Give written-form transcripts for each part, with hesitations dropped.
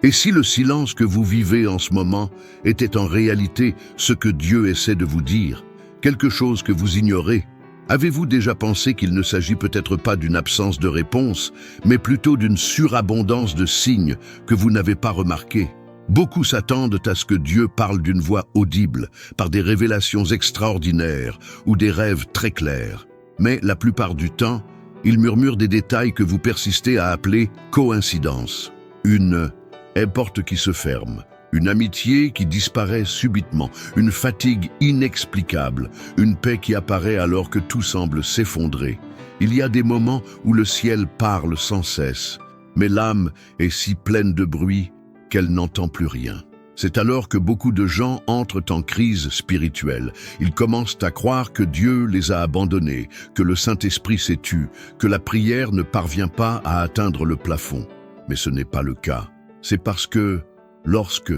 Et si le silence que vous vivez en ce moment était en réalité ce que Dieu essaie de vous dire, quelque chose que vous ignorez, avez-vous déjà pensé qu'il ne s'agit peut-être pas d'une absence de réponse, mais plutôt d'une surabondance de signes que vous n'avez pas remarqués? Beaucoup s'attendent à ce que Dieu parle d'une voix audible, par des révélations extraordinaires ou des rêves très clairs. Mais la plupart du temps, il murmure des détails que vous persistez à appeler coïncidence. Une porte qui se ferme, une amitié qui disparaît subitement, une fatigue inexplicable, une paix qui apparaît alors que tout semble s'effondrer. Il y a des moments où le ciel parle sans cesse, mais l'âme est si pleine de bruit qu'elle n'entend plus rien. C'est alors que beaucoup de gens entrent en crise spirituelle. Ils commencent à croire que Dieu les a abandonnés, que le Saint-Esprit s'est tu, que la prière ne parvient pas à atteindre le plafond. Mais ce n'est pas le cas. C'est parce que, lorsque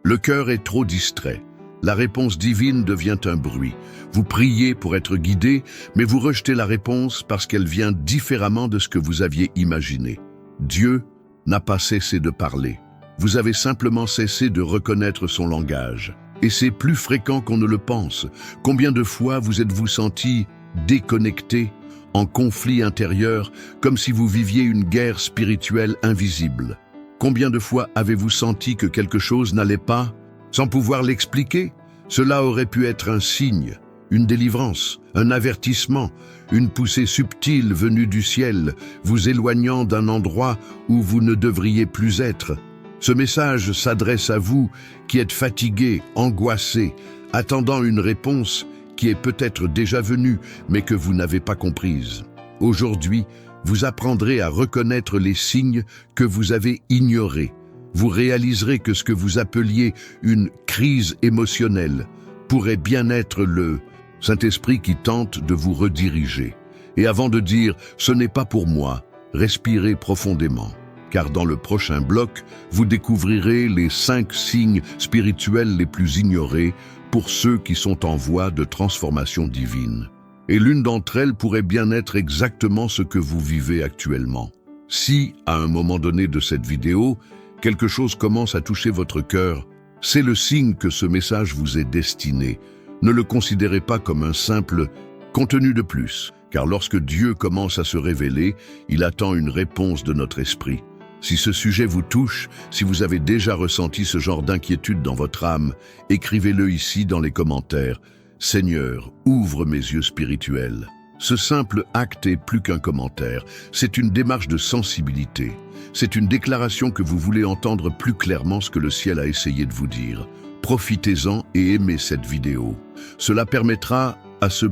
le cœur est trop distrait, la réponse divine devient un bruit. Vous priez pour être guidé, mais vous rejetez la réponse parce qu'elle vient différemment de ce que vous aviez imaginé. Dieu n'a pas cessé de parler. Vous avez simplement cessé de reconnaître son langage. Et c'est plus fréquent qu'on ne le pense. Combien de fois vous êtes-vous senti déconnecté, en conflit intérieur, comme si vous viviez une guerre spirituelle invisible? Combien de fois avez-vous senti que quelque chose n'allait pas, sans pouvoir l'expliquer? Cela aurait pu être un signe, une délivrance, un avertissement, une poussée subtile venue du ciel, vous éloignant d'un endroit où vous ne devriez plus être. Ce message s'adresse à vous qui êtes fatigué, angoissé, attendant une réponse qui est peut-être déjà venue, mais que vous n'avez pas comprise. Aujourd'hui, vous apprendrez à reconnaître les signes que vous avez ignorés. Vous réaliserez que ce que vous appeliez une crise émotionnelle pourrait bien être le Saint-Esprit qui tente de vous rediriger. Et avant de dire « ce n'est pas pour moi », respirez profondément. Car dans le prochain bloc, vous découvrirez les 5 signes spirituels les plus ignorés pour ceux qui sont en voie de transformation divine. Et l'une d'entre elles pourrait bien être exactement ce que vous vivez actuellement. Si, à un moment donné de cette vidéo, quelque chose commence à toucher votre cœur, c'est le signe que ce message vous est destiné. Ne le considérez pas comme un simple contenu de plus, car lorsque Dieu commence à se révéler, il attend une réponse de notre esprit. Si ce sujet vous touche, si vous avez déjà ressenti ce genre d'inquiétude dans votre âme, écrivez-le ici dans les commentaires. Seigneur, ouvre mes yeux spirituels. Ce simple acte est plus qu'un commentaire, c'est une démarche de sensibilité. C'est une déclaration que vous voulez entendre plus clairement ce que le ciel a essayé de vous dire. Profitez-en et aimez cette vidéo. Cela permettra à ce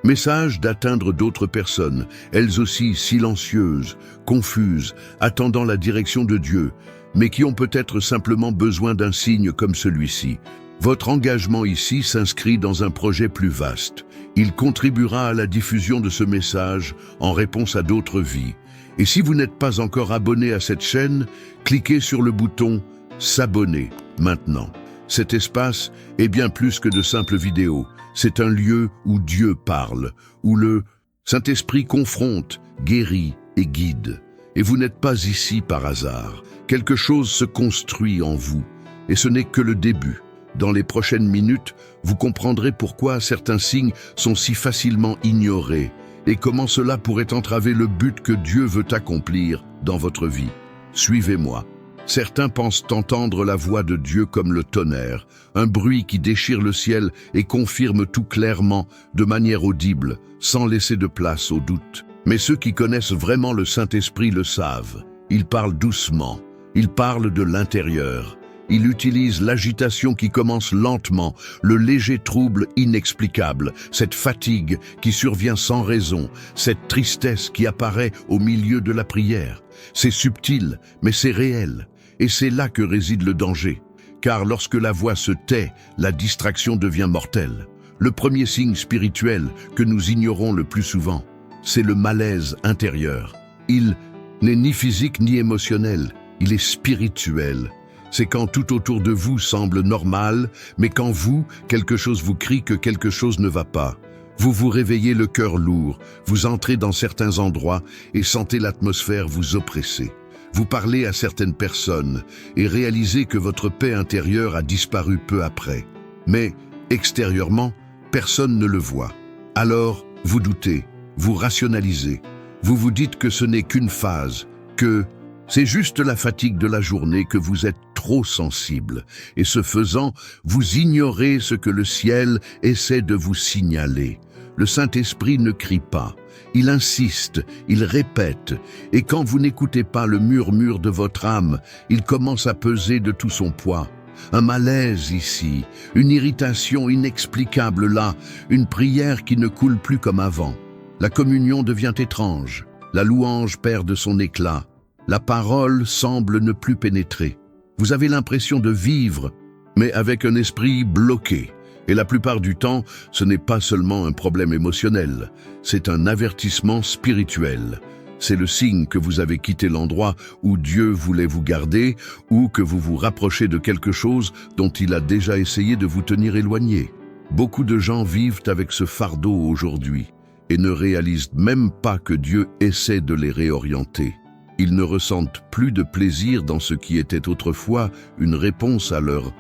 message d'atteindre d'autres personnes, elles aussi silencieuses, confuses, attendant la direction de Dieu, mais qui ont peut-être simplement besoin d'un signe comme celui-ci. Votre engagement ici s'inscrit dans un projet plus vaste. Il contribuera à la diffusion de ce message en réponse à d'autres vies. Et si vous n'êtes pas encore abonné à cette chaîne, cliquez sur le bouton « S'abonner » maintenant. Cet espace est bien plus que de simples vidéos. C'est un lieu où Dieu parle, où le Saint-Esprit confronte, guérit et guide. Et vous n'êtes pas ici par hasard. Quelque chose se construit en vous. Et ce n'est que le début. Dans les prochaines minutes, vous comprendrez pourquoi certains signes sont si facilement ignorés et comment cela pourrait entraver le but que Dieu veut accomplir dans votre vie. Suivez-moi. Certains pensent entendre la voix de Dieu comme le tonnerre, un bruit qui déchire le ciel et confirme tout clairement, de manière audible, sans laisser de place au doute. Mais ceux qui connaissent vraiment le Saint-Esprit le savent. Il parle doucement, il parle de l'intérieur. Il utilise l'agitation qui commence lentement, le léger trouble inexplicable, cette fatigue qui survient sans raison, cette tristesse qui apparaît au milieu de la prière. C'est subtil, mais c'est réel. Et c'est là que réside le danger. Car lorsque la voix se tait, la distraction devient mortelle. Le premier signe spirituel que nous ignorons le plus souvent, c'est le malaise intérieur. Il n'est ni physique ni émotionnel, il est spirituel. C'est quand tout autour de vous semble normal, mais quand vous, quelque chose vous crie que quelque chose ne va pas. Vous vous réveillez le cœur lourd, vous entrez dans certains endroits et sentez l'atmosphère vous oppresser. Vous parlez à certaines personnes et réalisez que votre paix intérieure a disparu peu après. Mais, extérieurement, personne ne le voit. Alors, vous doutez, vous rationalisez. Vous vous dites que ce n'est qu'une phase, que c'est juste la fatigue de la journée, que vous êtes trop sensible. Et ce faisant, vous ignorez ce que le ciel essaie de vous signaler. Le Saint-Esprit ne crie pas. Il insiste, il répète, et quand vous n'écoutez pas le murmure de votre âme, il commence à peser de tout son poids. Un malaise ici, une irritation inexplicable là, une prière qui ne coule plus comme avant. La communion devient étrange, la louange perd de son éclat, la parole semble ne plus pénétrer. Vous avez l'impression de vivre, mais avec un esprit bloqué. Et la plupart du temps, ce n'est pas seulement un problème émotionnel, c'est un avertissement spirituel. C'est le signe que vous avez quitté l'endroit où Dieu voulait vous garder ou que vous vous rapprochez de quelque chose dont il a déjà essayé de vous tenir éloigné. Beaucoup de gens vivent avec ce fardeau aujourd'hui et ne réalisent même pas que Dieu essaie de les réorienter. Ils ne ressentent plus de plaisir dans ce qui était autrefois une réponse à leur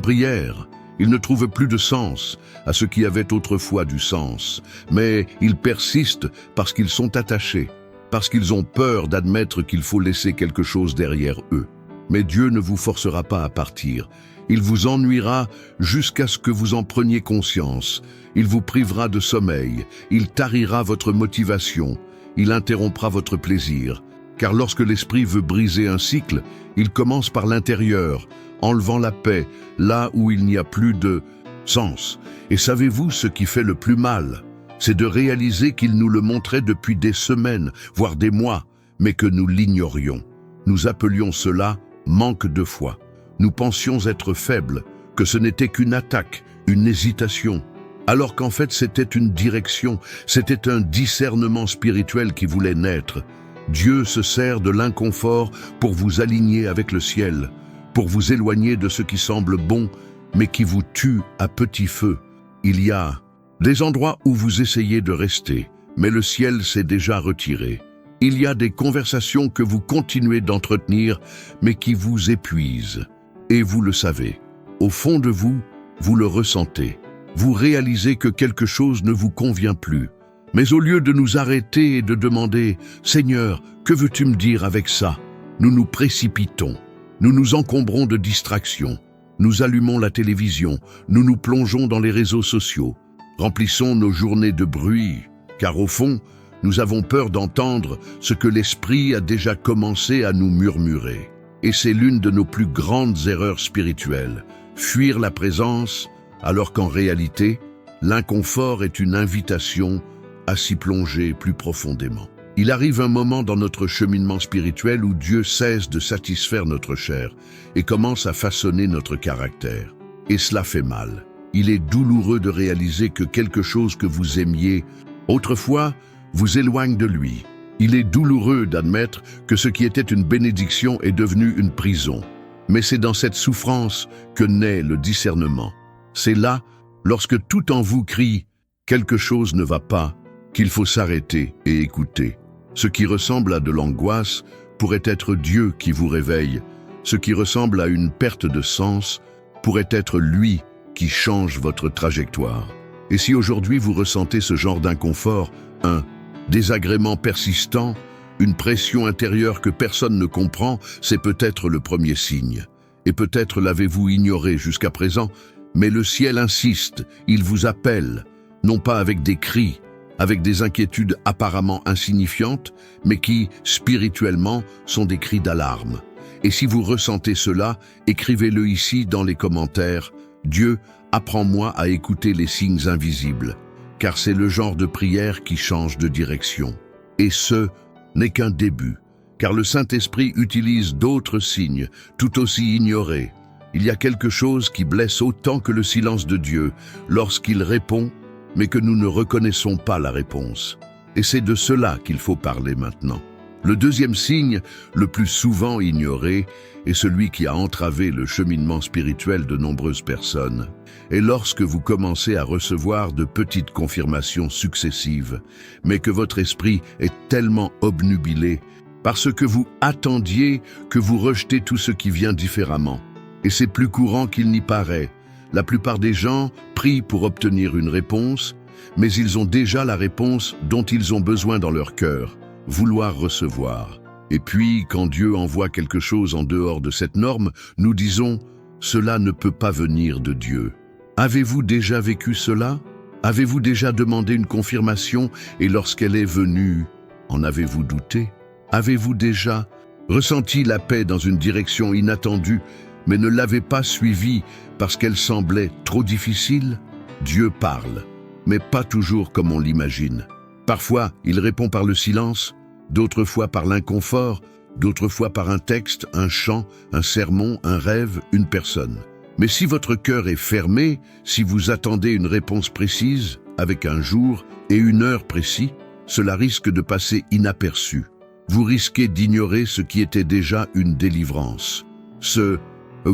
prière. Ils ne trouvent plus de sens à ce qui avait autrefois du sens, mais ils persistent parce qu'ils sont attachés, parce qu'ils ont peur d'admettre qu'il faut laisser quelque chose derrière eux. Mais Dieu ne vous forcera pas à partir. Il vous ennuiera jusqu'à ce que vous en preniez conscience. Il vous privera de sommeil, il tarira votre motivation, il interrompra votre plaisir. Car lorsque l'esprit veut briser un cycle, il commence par l'intérieur, enlevant la paix, là où il n'y a plus de sens. Et savez-vous ce qui fait le plus mal? C'est de réaliser qu'il nous le montrait depuis des semaines, voire des mois, mais que nous l'ignorions. Nous appelions cela manque de foi. Nous pensions être faibles, que ce n'était qu'une attaque, une hésitation, alors qu'en fait c'était une direction, c'était un discernement spirituel qui voulait naître. Dieu se sert de l'inconfort pour vous aligner avec le ciel, pour vous éloigner de ce qui semble bon, mais qui vous tue à petit feu. Il y a des endroits où vous essayez de rester, mais le ciel s'est déjà retiré. Il y a des conversations que vous continuez d'entretenir, mais qui vous épuisent. Et vous le savez. Au fond de vous, vous le ressentez. Vous réalisez que quelque chose ne vous convient plus. Mais au lieu de nous arrêter et de demander « Seigneur, que veux-tu me dire avec ça ?» nous nous précipitons. Nous nous encombrons de distractions. Nous allumons la télévision. Nous nous plongeons dans les réseaux sociaux. Remplissons nos journées de bruit, car au fond, nous avons peur d'entendre ce que l'esprit a déjà commencé à nous murmurer. Et c'est l'une de nos plus grandes erreurs spirituelles, fuir la présence, alors qu'en réalité, l'inconfort est une invitation à s'y plonger plus profondément. Il arrive un moment dans notre cheminement spirituel où Dieu cesse de satisfaire notre chair et commence à façonner notre caractère. Et cela fait mal. Il est douloureux de réaliser que quelque chose que vous aimiez autrefois vous éloigne de lui. Il est douloureux d'admettre que ce qui était une bénédiction est devenu une prison. Mais c'est dans cette souffrance que naît le discernement. C'est là, lorsque tout en vous crie « quelque chose ne va pas », qu'il faut s'arrêter et écouter. Ce qui ressemble à de l'angoisse pourrait être Dieu qui vous réveille. Ce qui ressemble à une perte de sens pourrait être lui qui change votre trajectoire. Et si aujourd'hui vous ressentez ce genre d'inconfort, un désagrément persistant, une pression intérieure que personne ne comprend, c'est peut-être le premier signe. Et peut-être l'avez-vous ignoré jusqu'à présent, mais le ciel insiste, il vous appelle, non pas avec des cris, avec des inquiétudes apparemment insignifiantes, mais qui, spirituellement, sont des cris d'alarme. Et si vous ressentez cela, écrivez-le ici dans les commentaires. Dieu, apprends-moi à écouter les signes invisibles, car c'est le genre de prière qui change de direction. Et ce n'est qu'un début, car le Saint-Esprit utilise d'autres signes, tout aussi ignorés. Il y a quelque chose qui blesse autant que le silence de Dieu, lorsqu'il répond, mais que nous ne reconnaissons pas la réponse. Et c'est de cela qu'il faut parler maintenant. Le deuxième signe, le plus souvent ignoré, est celui qui a entravé le cheminement spirituel de nombreuses personnes. Et lorsque vous commencez à recevoir de petites confirmations successives, mais que votre esprit est tellement obnubilé Parce que vous attendiez que vous rejetez tout ce qui vient différemment. Et c'est plus courant qu'il n'y paraît. La plupart des gens prient pour obtenir une réponse, mais ils ont déjà la réponse dont ils ont besoin dans leur cœur, vouloir recevoir. Et puis, quand Dieu envoie quelque chose en dehors de cette norme, nous disons « Cela ne peut pas venir de Dieu ». Avez-vous déjà vécu cela? Avez-vous déjà demandé une confirmation et lorsqu'elle est venue, en avez-vous douté? Avez-vous déjà ressenti la paix dans une direction inattendue, mais ne l'avez pas suivie parce qu'elle semblait trop difficile? Dieu parle, mais pas toujours comme on l'imagine. Parfois, il répond par le silence, d'autres fois par l'inconfort, d'autres fois par un texte, un chant, un sermon, un rêve, une personne. Mais si votre cœur est fermé, si vous attendez une réponse précise, avec un jour et une heure précis, cela risque de passer inaperçu. Vous risquez d'ignorer ce qui était déjà une délivrance, ce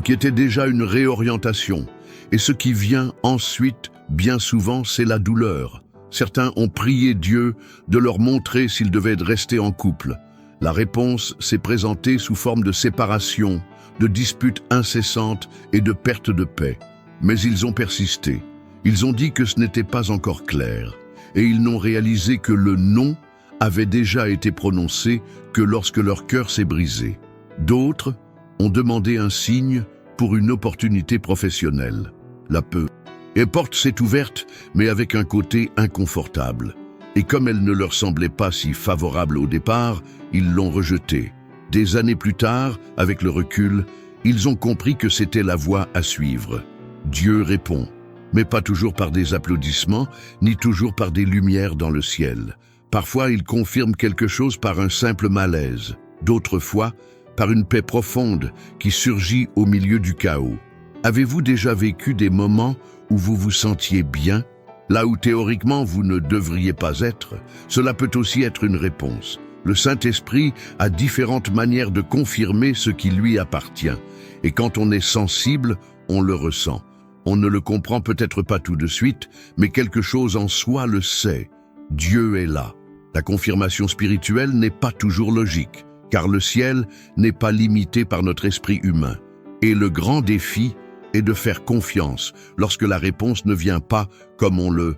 qui était déjà une réorientation, et ce qui vient ensuite, bien souvent, c'est la douleur. Certains ont prié Dieu de leur montrer s'ils devaient rester en couple. La réponse s'est présentée sous forme de séparation, de disputes incessantes et de perte de paix. Mais ils ont persisté. Ils ont dit que ce n'était pas encore clair. Et ils n'ont réalisé que le non avait déjà été prononcé que lorsque leur cœur s'est brisé. D'autres ont demandé un signe pour une opportunité professionnelle. La porte s'est ouverte, mais avec un côté inconfortable. Et comme elle ne leur semblait pas si favorable au départ, ils l'ont rejetée. Des années plus tard, avec le recul, ils ont compris que c'était la voie à suivre. Dieu répond, mais pas toujours par des applaudissements, ni toujours par des lumières dans le ciel. Parfois, il confirme quelque chose par un simple malaise. D'autres fois, par une paix profonde qui surgit au milieu du chaos. Avez-vous déjà vécu des moments où vous vous sentiez bien, là où théoriquement vous ne devriez pas être? Cela peut aussi être une réponse. Le Saint-Esprit a différentes manières de confirmer ce qui lui appartient. Et quand on est sensible, on le ressent. On ne le comprend peut-être pas tout de suite, mais quelque chose en soi le sait. Dieu est là. La confirmation spirituelle n'est pas toujours logique, car le ciel n'est pas limité par notre esprit humain. Et le grand défi est de faire confiance lorsque la réponse ne vient pas comme on le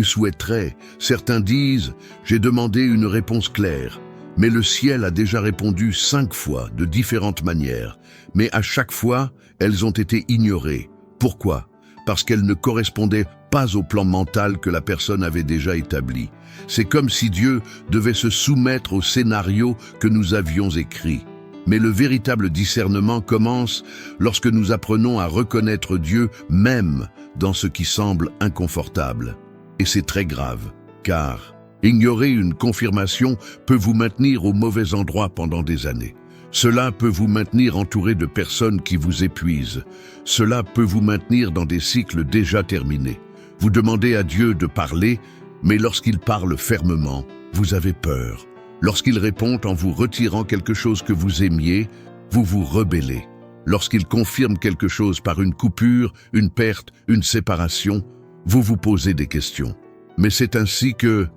souhaiterait. Certains disent « J'ai demandé une réponse claire ». Mais le ciel a déjà répondu 5 fois de différentes manières. Mais à chaque fois, elles ont été ignorées. Pourquoi? Parce qu'elles ne correspondaient pas au plan mental que la personne avait déjà établi. C'est comme si Dieu devait se soumettre au scénario que nous avions écrit. Mais le véritable discernement commence lorsque nous apprenons à reconnaître Dieu même dans ce qui semble inconfortable. Et c'est très grave, car ignorer une confirmation peut vous maintenir au mauvais endroit pendant des années. Cela peut vous maintenir entouré de personnes qui vous épuisent. Cela peut vous maintenir dans des cycles déjà terminés. Vous demandez à Dieu de parler, mais lorsqu'il parle fermement, vous avez peur. Lorsqu'il répond en vous retirant quelque chose que vous aimiez, vous vous rebellez. Lorsqu'il confirme quelque chose par une coupure, une perte, une séparation, vous vous posez des questions. Mais c'est ainsi que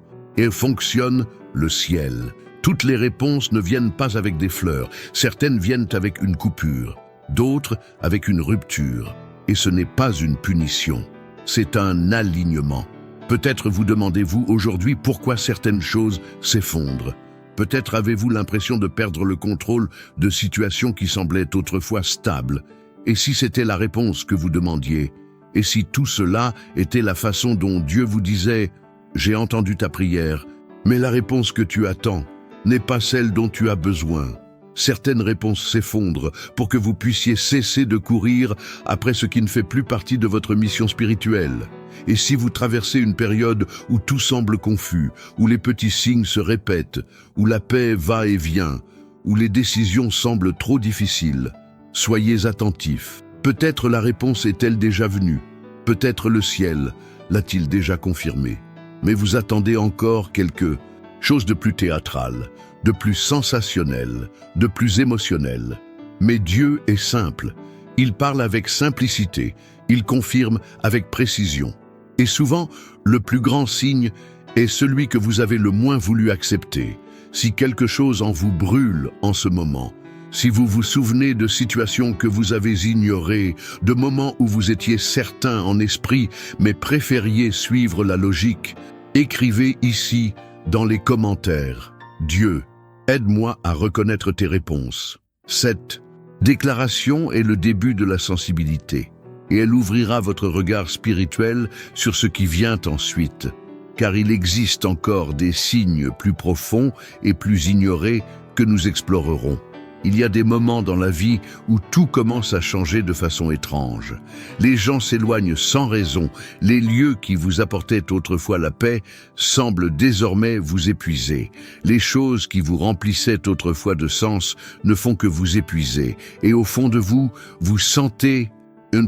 fonctionne le ciel. Toutes les réponses ne viennent pas avec des fleurs. Certaines viennent avec une coupure, d'autres avec une rupture. Et ce n'est pas une punition, c'est un alignement. Peut-être vous demandez-vous aujourd'hui pourquoi certaines choses s'effondrent. Peut-être avez-vous l'impression de perdre le contrôle de situations qui semblaient autrefois stables. Et si c'était la réponse que vous demandiez? Et si tout cela était la façon dont Dieu vous disait « J'ai entendu ta prière, mais la réponse que tu attends n'est pas celle dont tu as besoin ». Certaines réponses s'effondrent pour que vous puissiez cesser de courir après ce qui ne fait plus partie de votre mission spirituelle. Et si vous traversez une période où tout semble confus, où les petits signes se répètent, où la paix va et vient, où les décisions semblent trop difficiles, soyez attentifs. Peut-être la réponse est-elle déjà venue, peut-être le ciel l'a-t-il déjà confirmé. Mais vous attendez encore quelque chose de plus théâtral, de plus sensationnel, de plus émotionnel. Mais Dieu est simple. Il parle avec simplicité, il confirme avec précision. Et souvent, le plus grand signe est celui que vous avez le moins voulu accepter. Si quelque chose en vous brûle en ce moment, si vous vous souvenez de situations que vous avez ignorées, de moments où vous étiez certain en esprit, mais préfériez suivre la logique, écrivez ici dans les commentaires. Dieu, aide-moi à reconnaître tes réponses. Cette déclaration est le début de la sensibilité, et elle ouvrira votre regard spirituel sur ce qui vient ensuite, car il existe encore des signes plus profonds et plus ignorés que nous explorerons. Il y a des moments dans la vie où tout commence à changer de façon étrange. Les gens s'éloignent sans raison. Les lieux qui vous apportaient autrefois la paix semblent désormais vous épuiser. Les choses qui vous remplissaient autrefois de sens ne font que vous épuiser. Et au fond de vous, vous sentez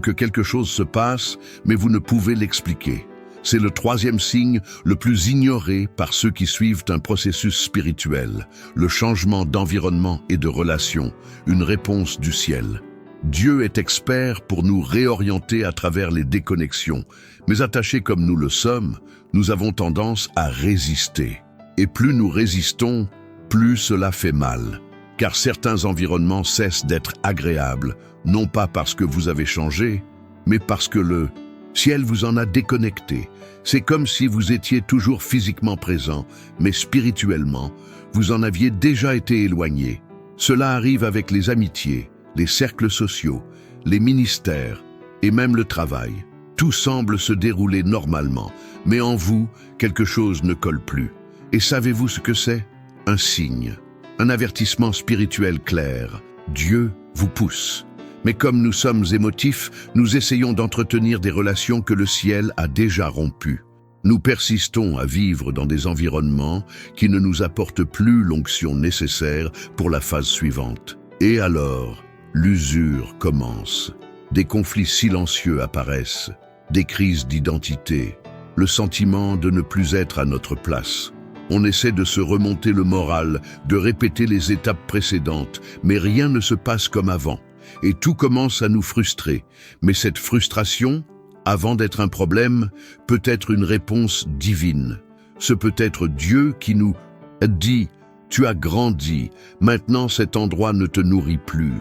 que quelque chose se passe, mais vous ne pouvez l'expliquer. C'est le troisième signe le plus ignoré par ceux qui suivent un processus spirituel, le changement d'environnement et de relation, une réponse du ciel. Dieu est expert pour nous réorienter à travers les déconnexions, mais attachés comme nous le sommes, nous avons tendance à résister. Et plus nous résistons, plus cela fait mal. Car certains environnements cessent d'être agréables, non pas parce que vous avez changé, mais parce que le ciel vous en a déconnecté. C'est comme si vous étiez toujours physiquement présent, mais spirituellement, vous en aviez déjà été éloigné. Cela arrive avec les amitiés, les cercles sociaux, les ministères et même le travail. Tout semble se dérouler normalement, mais en vous, quelque chose ne colle plus. Et savez-vous ce que c'est? Un signe, un avertissement spirituel clair. Dieu vous pousse. Mais comme nous sommes émotifs, nous essayons d'entretenir des relations que le ciel a déjà rompues. Nous persistons à vivre dans des environnements qui ne nous apportent plus l'onction nécessaire pour la phase suivante. Et alors, l'usure commence. Des conflits silencieux apparaissent, des crises d'identité, le sentiment de ne plus être à notre place. On essaie de se remonter le moral, de répéter les étapes précédentes, mais rien ne se passe comme avant. Et tout commence à nous frustrer. Mais cette frustration, avant d'être un problème, peut être une réponse divine. Ce peut être Dieu qui nous dit « Tu as grandi, maintenant cet endroit ne te nourrit plus ».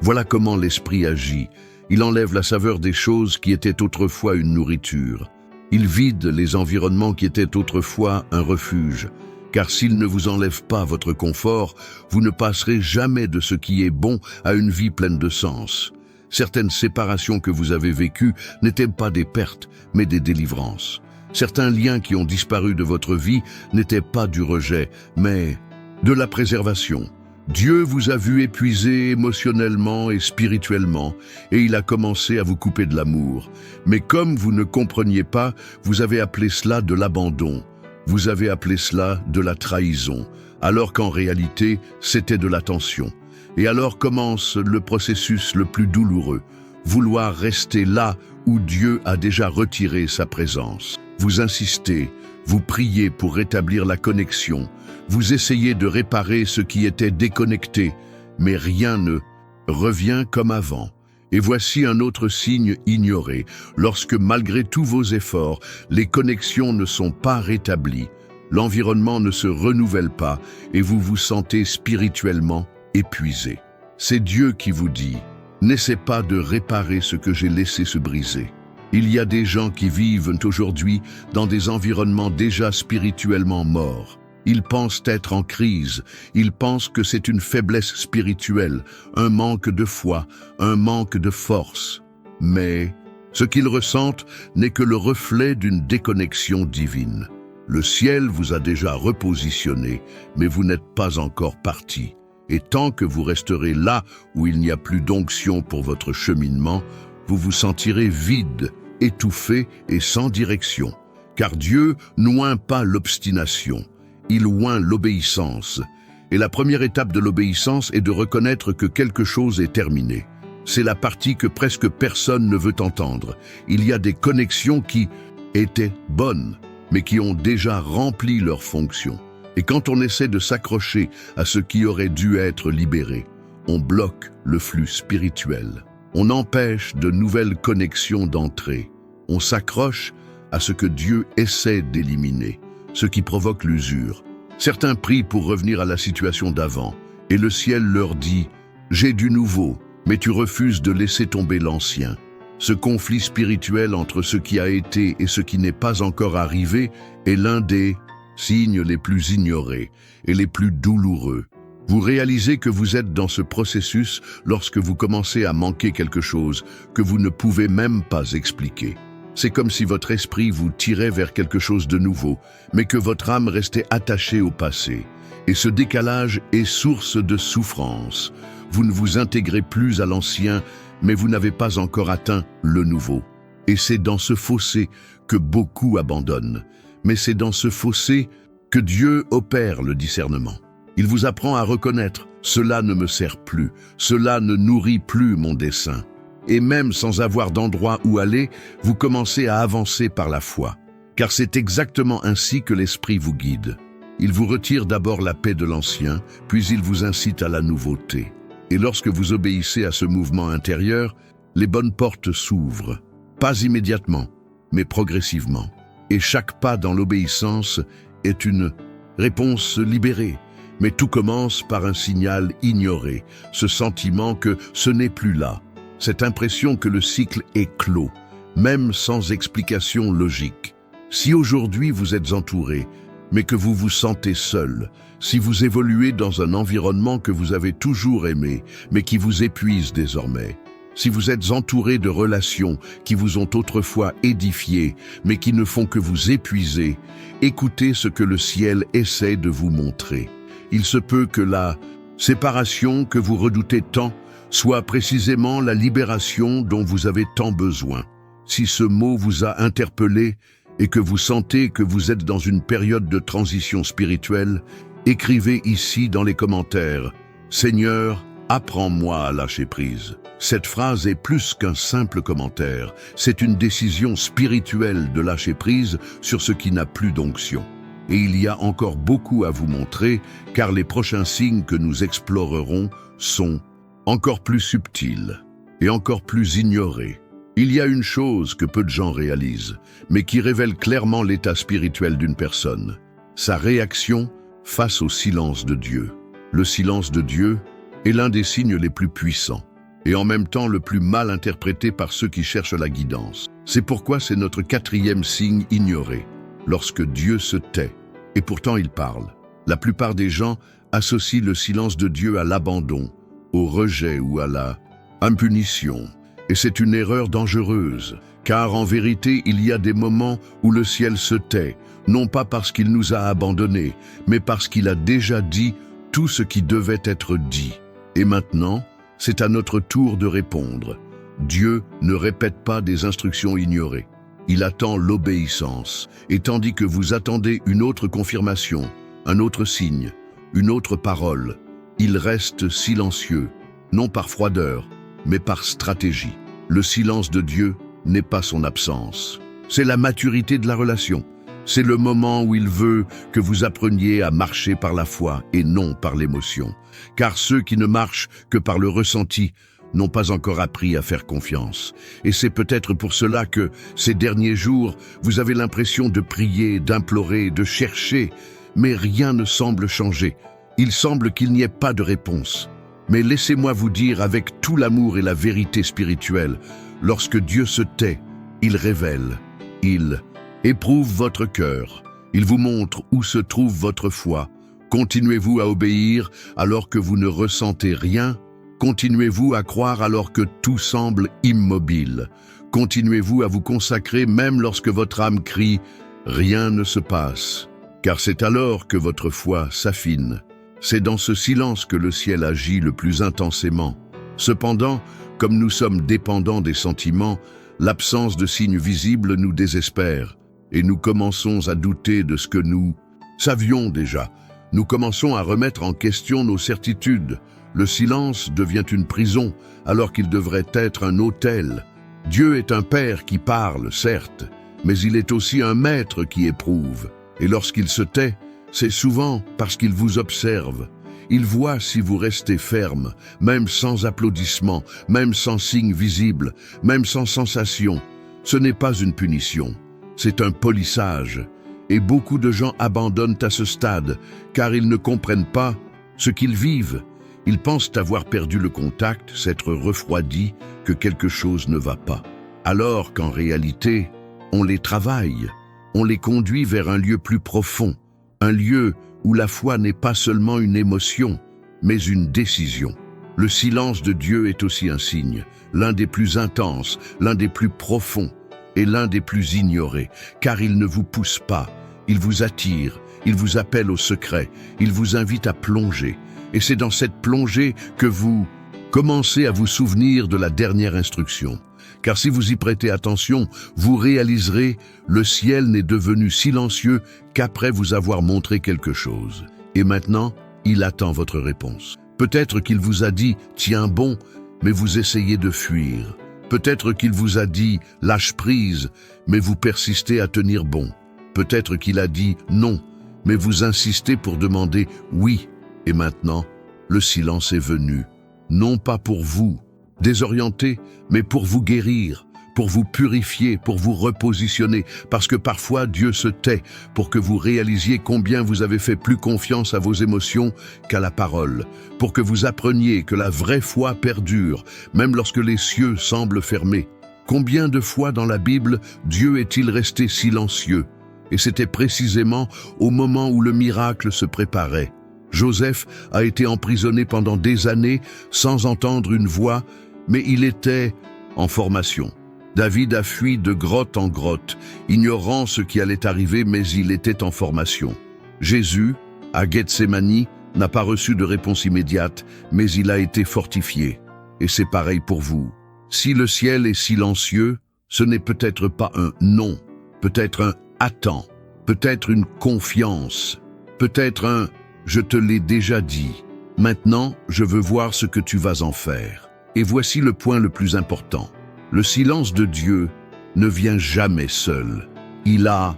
Voilà comment l'esprit agit. Il enlève la saveur des choses qui étaient autrefois une nourriture. Il vide les environnements qui étaient autrefois un refuge. Car s'il ne vous enlève pas votre confort, vous ne passerez jamais de ce qui est bon à une vie pleine de sens. Certaines séparations que vous avez vécues n'étaient pas des pertes, mais des délivrances. Certains liens qui ont disparu de votre vie n'étaient pas du rejet, mais de la préservation. Dieu vous a vu épuisé émotionnellement et spirituellement, et il a commencé à vous couper de l'amour. Mais comme vous ne compreniez pas, vous avez appelé cela de l'abandon. Vous avez appelé cela de la trahison, alors qu'en réalité, c'était de l'attention. Et alors commence le processus le plus douloureux, vouloir rester là où Dieu a déjà retiré sa présence. Vous insistez, vous priez pour rétablir la connexion, vous essayez de réparer ce qui était déconnecté, mais rien ne revient comme avant. Et voici un autre signe ignoré, lorsque malgré tous vos efforts, les connexions ne sont pas rétablies, l'environnement ne se renouvelle pas et vous vous sentez spirituellement épuisé. C'est Dieu qui vous dit « N'essaie pas de réparer ce que j'ai laissé se briser ». Il y a des gens qui vivent aujourd'hui dans des environnements déjà spirituellement morts. Ils pensent être en crise, ils pensent que c'est une faiblesse spirituelle, un manque de foi, un manque de force. Mais ce qu'ils ressentent n'est que le reflet d'une déconnexion divine. Le ciel vous a déjà repositionné, mais vous n'êtes pas encore parti. Et tant que vous resterez là où il n'y a plus d'onction pour votre cheminement, vous vous sentirez vide, étouffé et sans direction. Car Dieu n'oint pas l'obstination. Il oint l'obéissance. Et la première étape de l'obéissance est de reconnaître que quelque chose est terminé. C'est la partie que presque personne ne veut entendre. Il y a des connexions qui étaient bonnes, mais qui ont déjà rempli leur fonction. Et quand on essaie de s'accrocher à ce qui aurait dû être libéré, on bloque le flux spirituel. On empêche de nouvelles connexions d'entrer. On s'accroche à ce que Dieu essaie d'éliminer, ce qui provoque l'usure. Certains prient pour revenir à la situation d'avant, et le ciel leur dit « J'ai du nouveau, mais tu refuses de laisser tomber l'ancien ». Ce conflit spirituel entre ce qui a été et ce qui n'est pas encore arrivé est l'un des signes les plus ignorés et les plus douloureux. Vous réalisez que vous êtes dans ce processus lorsque vous commencez à manquer quelque chose que vous ne pouvez même pas expliquer. C'est comme si votre esprit vous tirait vers quelque chose de nouveau, mais que votre âme restait attachée au passé. Et ce décalage est source de souffrance. Vous ne vous intégrez plus à l'ancien, mais vous n'avez pas encore atteint le nouveau. Et c'est dans ce fossé que beaucoup abandonnent. Mais c'est dans ce fossé que Dieu opère le discernement. Il vous apprend à reconnaître « cela ne me sert plus, cela ne nourrit plus mon dessein ». Et même sans avoir d'endroit où aller, vous commencez à avancer par la foi. Car c'est exactement ainsi que l'Esprit vous guide. Il vous retire d'abord la paix de l'ancien, puis il vous incite à la nouveauté. Et lorsque vous obéissez à ce mouvement intérieur, les bonnes portes s'ouvrent. Pas immédiatement, mais progressivement. Et chaque pas dans l'obéissance est une réponse libérée. Mais tout commence par un signal ignoré, ce sentiment que ce n'est plus là. Cette impression que le cycle est clos, même sans explication logique. Si aujourd'hui vous êtes entouré, mais que vous vous sentez seul, si vous évoluez dans un environnement que vous avez toujours aimé, mais qui vous épuise désormais, si vous êtes entouré de relations qui vous ont autrefois édifié, mais qui ne font que vous épuiser, écoutez ce que le ciel essaie de vous montrer. Il se peut que la séparation que vous redoutez tant soit précisément la libération dont vous avez tant besoin. Si ce mot vous a interpellé et que vous sentez que vous êtes dans une période de transition spirituelle, écrivez ici dans les commentaires « Seigneur, apprends-moi à lâcher prise ». Cette phrase est plus qu'un simple commentaire, c'est une décision spirituelle de lâcher prise sur ce qui n'a plus d'onction. Et il y a encore beaucoup à vous montrer, car les prochains signes que nous explorerons sont encore plus subtils et encore plus ignorés. Il y a une chose que peu de gens réalisent, mais qui révèle clairement l'état spirituel d'une personne, sa réaction face au silence de Dieu. Le silence de Dieu est l'un des signes les plus puissants, et en même temps le plus mal interprété par ceux qui cherchent la guidance. C'est pourquoi c'est notre quatrième signe ignoré, lorsque Dieu se tait, et pourtant il parle. La plupart des gens associent le silence de Dieu à l'abandon, au rejet ou à la impunition. Et c'est une erreur dangereuse, car en vérité il y a des moments où le ciel se tait, non pas parce qu'il nous a abandonnés, mais parce qu'il a déjà dit tout ce qui devait être dit. Et maintenant, c'est à notre tour de répondre. Dieu ne répète pas des instructions ignorées. Il attend l'obéissance, et tandis que vous attendez une autre confirmation, un autre signe, une autre parole, il reste silencieux, non par froideur, mais par stratégie. Le silence de Dieu n'est pas son absence. C'est la maturité de la relation. C'est le moment où il veut que vous appreniez à marcher par la foi et non par l'émotion. Car ceux qui ne marchent que par le ressenti n'ont pas encore appris à faire confiance. Et c'est peut-être pour cela que, ces derniers jours, vous avez l'impression de prier, d'implorer, de chercher, mais rien ne semble changer. Il semble qu'il n'y ait pas de réponse. Mais laissez-moi vous dire avec tout l'amour et la vérité spirituelle, lorsque Dieu se tait, il révèle, il éprouve votre cœur, il vous montre où se trouve votre foi. Continuez-vous à obéir alors que vous ne ressentez rien? Continuez-vous à croire alors que tout semble immobile? Continuez-vous à vous consacrer même lorsque votre âme crie « Rien ne se passe », car c'est alors que votre foi s'affine. C'est dans ce silence que le ciel agit le plus intensément. Cependant, comme nous sommes dépendants des sentiments, l'absence de signes visibles nous désespère, et nous commençons à douter de ce que nous savions déjà. Nous commençons à remettre en question nos certitudes. Le silence devient une prison, alors qu'il devrait être un autel. Dieu est un père qui parle, certes, mais il est aussi un maître qui éprouve. Et lorsqu'il se tait, c'est souvent parce qu'il vous observe. Il voit si vous restez ferme, même sans applaudissements, même sans signe visible, même sans sensation. Ce n'est pas une punition, c'est un polissage. Et beaucoup de gens abandonnent à ce stade, car ils ne comprennent pas ce qu'ils vivent. Ils pensent avoir perdu le contact, s'être refroidis, que quelque chose ne va pas. Alors qu'en réalité, on les travaille, on les conduit vers un lieu plus profond, un lieu où la foi n'est pas seulement une émotion, mais une décision. Le silence de Dieu est aussi un signe, l'un des plus intenses, l'un des plus profonds et l'un des plus ignorés, car il ne vous pousse pas, il vous attire, il vous appelle au secret, il vous invite à plonger. Et c'est dans cette plongée que vous commencez à vous souvenir de la dernière instruction. Car si vous y prêtez attention, vous réaliserez le ciel n'est devenu silencieux qu'après vous avoir montré quelque chose. Et maintenant, il attend votre réponse. Peut-être qu'il vous a dit « tiens bon », mais vous essayez de fuir. Peut-être qu'il vous a dit « lâche prise », mais vous persistez à tenir bon. Peut-être qu'il a dit « non », mais vous insistez pour demander « oui ». Et maintenant, le silence est venu, non pas pour vous désorienter, mais pour vous guérir, pour vous purifier, pour vous repositionner, parce que parfois Dieu se tait pour que vous réalisiez combien vous avez fait plus confiance à vos émotions qu'à la parole, pour que vous appreniez que la vraie foi perdure, même lorsque les cieux semblent fermés. Combien de fois dans la Bible, Dieu est-il resté silencieux? Et c'était précisément au moment où le miracle se préparait. Joseph a été emprisonné pendant des années sans entendre une voix, mais il était en formation. David a fui de grotte en grotte, ignorant ce qui allait arriver, mais il était en formation. Jésus, à Gethsémani, n'a pas reçu de réponse immédiate, mais il a été fortifié. Et c'est pareil pour vous. Si le ciel est silencieux, ce n'est peut-être pas un non, peut-être un attends, peut-être une confiance, peut-être un je te l'ai déjà dit. Maintenant, je veux voir ce que tu vas en faire. Et voici le point le plus important. Le silence de Dieu ne vient jamais seul. Il a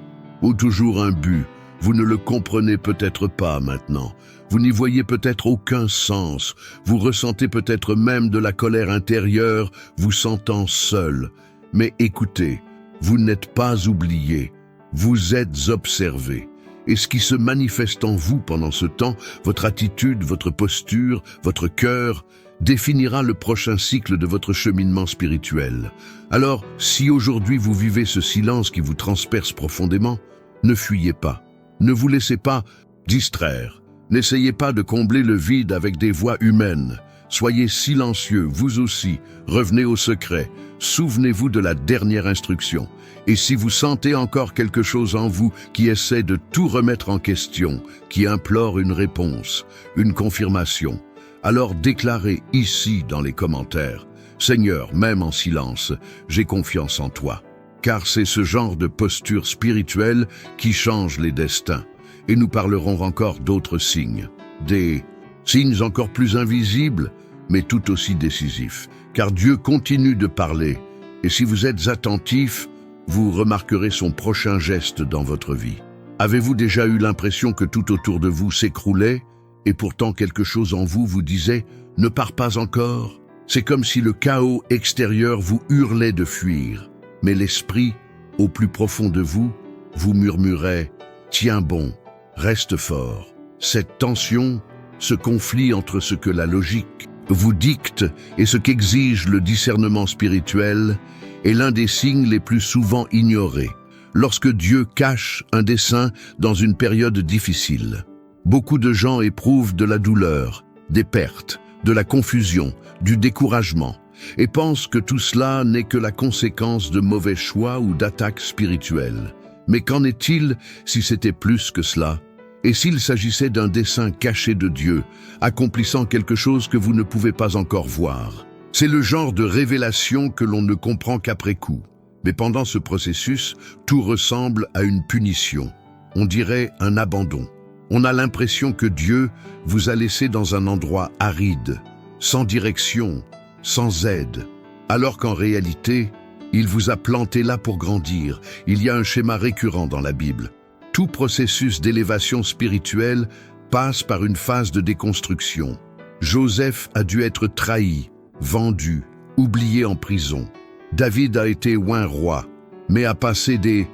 toujours un but. Vous ne le comprenez peut-être pas maintenant. Vous n'y voyez peut-être aucun sens. Vous ressentez peut-être même de la colère intérieure, vous sentant seul. Mais écoutez, vous n'êtes pas oublié. Vous êtes observé. Et ce qui se manifeste en vous pendant ce temps, votre attitude, votre posture, votre cœur, définira le prochain cycle de votre cheminement spirituel. Alors, si aujourd'hui vous vivez ce silence qui vous transperce profondément, ne fuyez pas. Ne vous laissez pas distraire. N'essayez pas de combler le vide avec des voix humaines. Soyez silencieux, vous aussi. Revenez au secret. Souvenez-vous de la dernière instruction. Et si vous sentez encore quelque chose en vous qui essaie de tout remettre en question, qui implore une réponse, une confirmation, alors déclarez ici dans les commentaires « Seigneur, même en silence, j'ai confiance en toi ». Car c'est ce genre de posture spirituelle qui change les destins. Et nous parlerons encore d'autres signes. Des signes encore plus invisibles, mais tout aussi décisifs. Car Dieu continue de parler. Et si vous êtes attentifs, vous remarquerez son prochain geste dans votre vie. Avez-vous déjà eu l'impression que tout autour de vous s'écroulait et pourtant quelque chose en vous vous disait « Ne pars pas encore ». C'est comme si le chaos extérieur vous hurlait de fuir. Mais l'esprit, au plus profond de vous, vous murmurait « Tiens bon, reste fort ». Cette tension, ce conflit entre ce que la logique vous dicte et ce qu'exige le discernement spirituel est l'un des signes les plus souvent ignorés. Lorsque Dieu cache un dessein dans une période difficile, beaucoup de gens éprouvent de la douleur, des pertes, de la confusion, du découragement, et pensent que tout cela n'est que la conséquence de mauvais choix ou d'attaques spirituelles. Mais qu'en est-il si c'était plus que cela? Et s'il s'agissait d'un dessein caché de Dieu, accomplissant quelque chose que vous ne pouvez pas encore voir? C'est le genre de révélation que l'on ne comprend qu'après coup. Mais pendant ce processus, tout ressemble à une punition. On dirait un abandon. On a l'impression que Dieu vous a laissé dans un endroit aride, sans direction, sans aide, alors qu'en réalité, il vous a planté là pour grandir. Il y a un schéma récurrent dans la Bible. Tout processus d'élévation spirituelle passe par une phase de déconstruction. Joseph a dû être trahi, vendu, oublié en prison. David a été oint roi, mais a passé des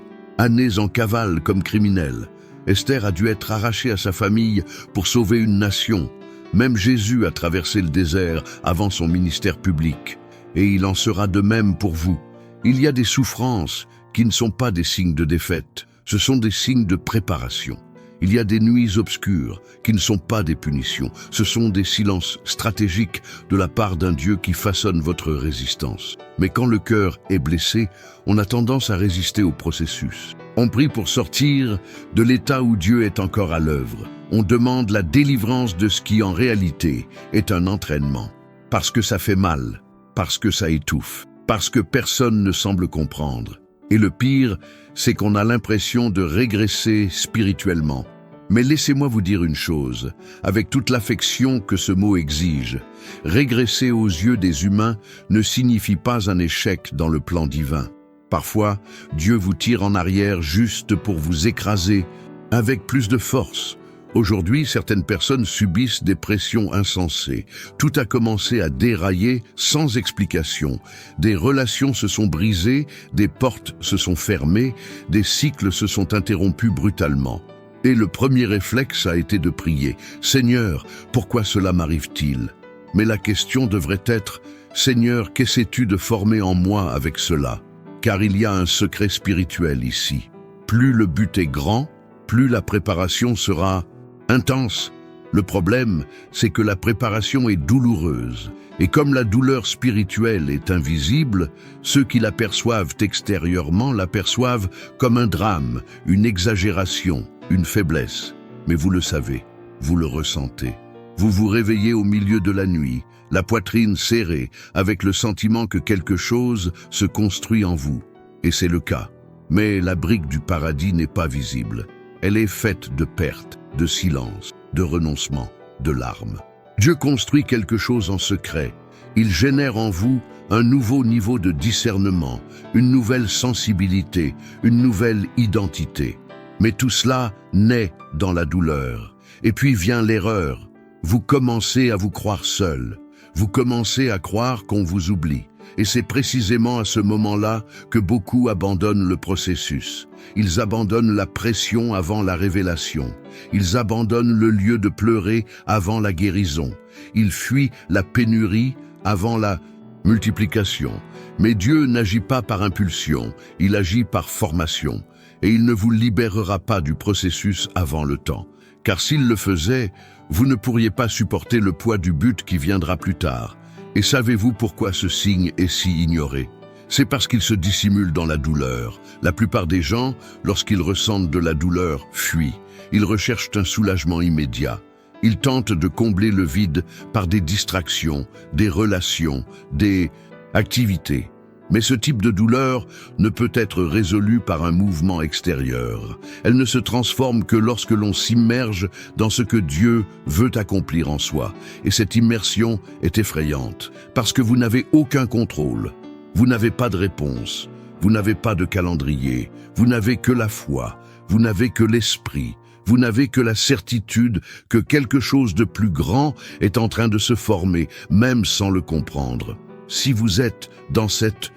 années en cavale comme criminel. Esther a dû être arrachée à sa famille pour sauver une nation. Même Jésus a traversé le désert avant son ministère public. Et il en sera de même pour vous. Il y a des souffrances qui ne sont pas des signes de défaite, ce sont des signes de préparation. Il y a des nuits obscures qui ne sont pas des punitions, ce sont des silences stratégiques de la part d'un Dieu qui façonne votre résistance. Mais quand le cœur est blessé, on a tendance à résister au processus. On prie pour sortir de l'état où Dieu est encore à l'œuvre. On demande la délivrance de ce qui en réalité est un entraînement. Parce que ça fait mal, parce que ça étouffe, parce que personne ne semble comprendre. Et le pire, c'est qu'on a l'impression de régresser spirituellement. Mais laissez-moi vous dire une chose, avec toute l'affection que ce mot exige. Régresser aux yeux des humains ne signifie pas un échec dans le plan divin. Parfois, Dieu vous tire en arrière juste pour vous écraser avec plus de force. Aujourd'hui, certaines personnes subissent des pressions insensées. Tout a commencé à dérailler sans explication. Des relations se sont brisées, des portes se sont fermées, des cycles se sont interrompus brutalement. Et le premier réflexe a été de prier. « Seigneur, pourquoi cela m'arrive-t-il » Mais la question devrait être « Seigneur, qu'essaies-tu de former en moi avec cela ?» Car il y a un secret spirituel ici. Plus le but est grand, plus la préparation sera intense. Le problème, c'est que la préparation est douloureuse. Et comme la douleur spirituelle est invisible, ceux qui l'aperçoivent extérieurement l'aperçoivent comme un drame, une exagération, une faiblesse. Mais vous le savez, vous le ressentez. Vous vous réveillez au milieu de la nuit, la poitrine serrée, avec le sentiment que quelque chose se construit en vous. Et c'est le cas. Mais la brique du paradis n'est pas visible. Elle est faite de pertes, de silence, de renoncement, de larmes. Dieu construit quelque chose en secret. Il génère en vous un nouveau niveau de discernement, une nouvelle sensibilité, une nouvelle identité. Mais tout cela naît dans la douleur. Et puis vient l'erreur. Vous commencez à vous croire seul. Vous commencez à croire qu'on vous oublie. Et c'est précisément à ce moment-là que beaucoup abandonnent le processus. Ils abandonnent la pression avant la révélation. Ils abandonnent le lieu de pleurer avant la guérison. Ils fuient la pénurie avant la multiplication. Mais Dieu n'agit pas par impulsion, il agit par formation. Et il ne vous libérera pas du processus avant le temps. Car s'il le faisait, vous ne pourriez pas supporter le poids du but qui viendra plus tard. Et savez-vous pourquoi ce signe est si ignoré? C'est parce qu'il se dissimule dans la douleur. La plupart des gens, lorsqu'ils ressentent de la douleur, fuient. Ils recherchent un soulagement immédiat. Ils tentent de combler le vide par des distractions, des relations, des activités. Mais ce type de douleur ne peut être résolu par un mouvement extérieur. Elle ne se transforme que lorsque l'on s'immerge dans ce que Dieu veut accomplir en soi. Et cette immersion est effrayante, parce que vous n'avez aucun contrôle. Vous n'avez pas de réponse, vous n'avez pas de calendrier, vous n'avez que la foi, vous n'avez que l'esprit, vous n'avez que la certitude que quelque chose de plus grand est en train de se former, même sans le comprendre. Si vous êtes dans cette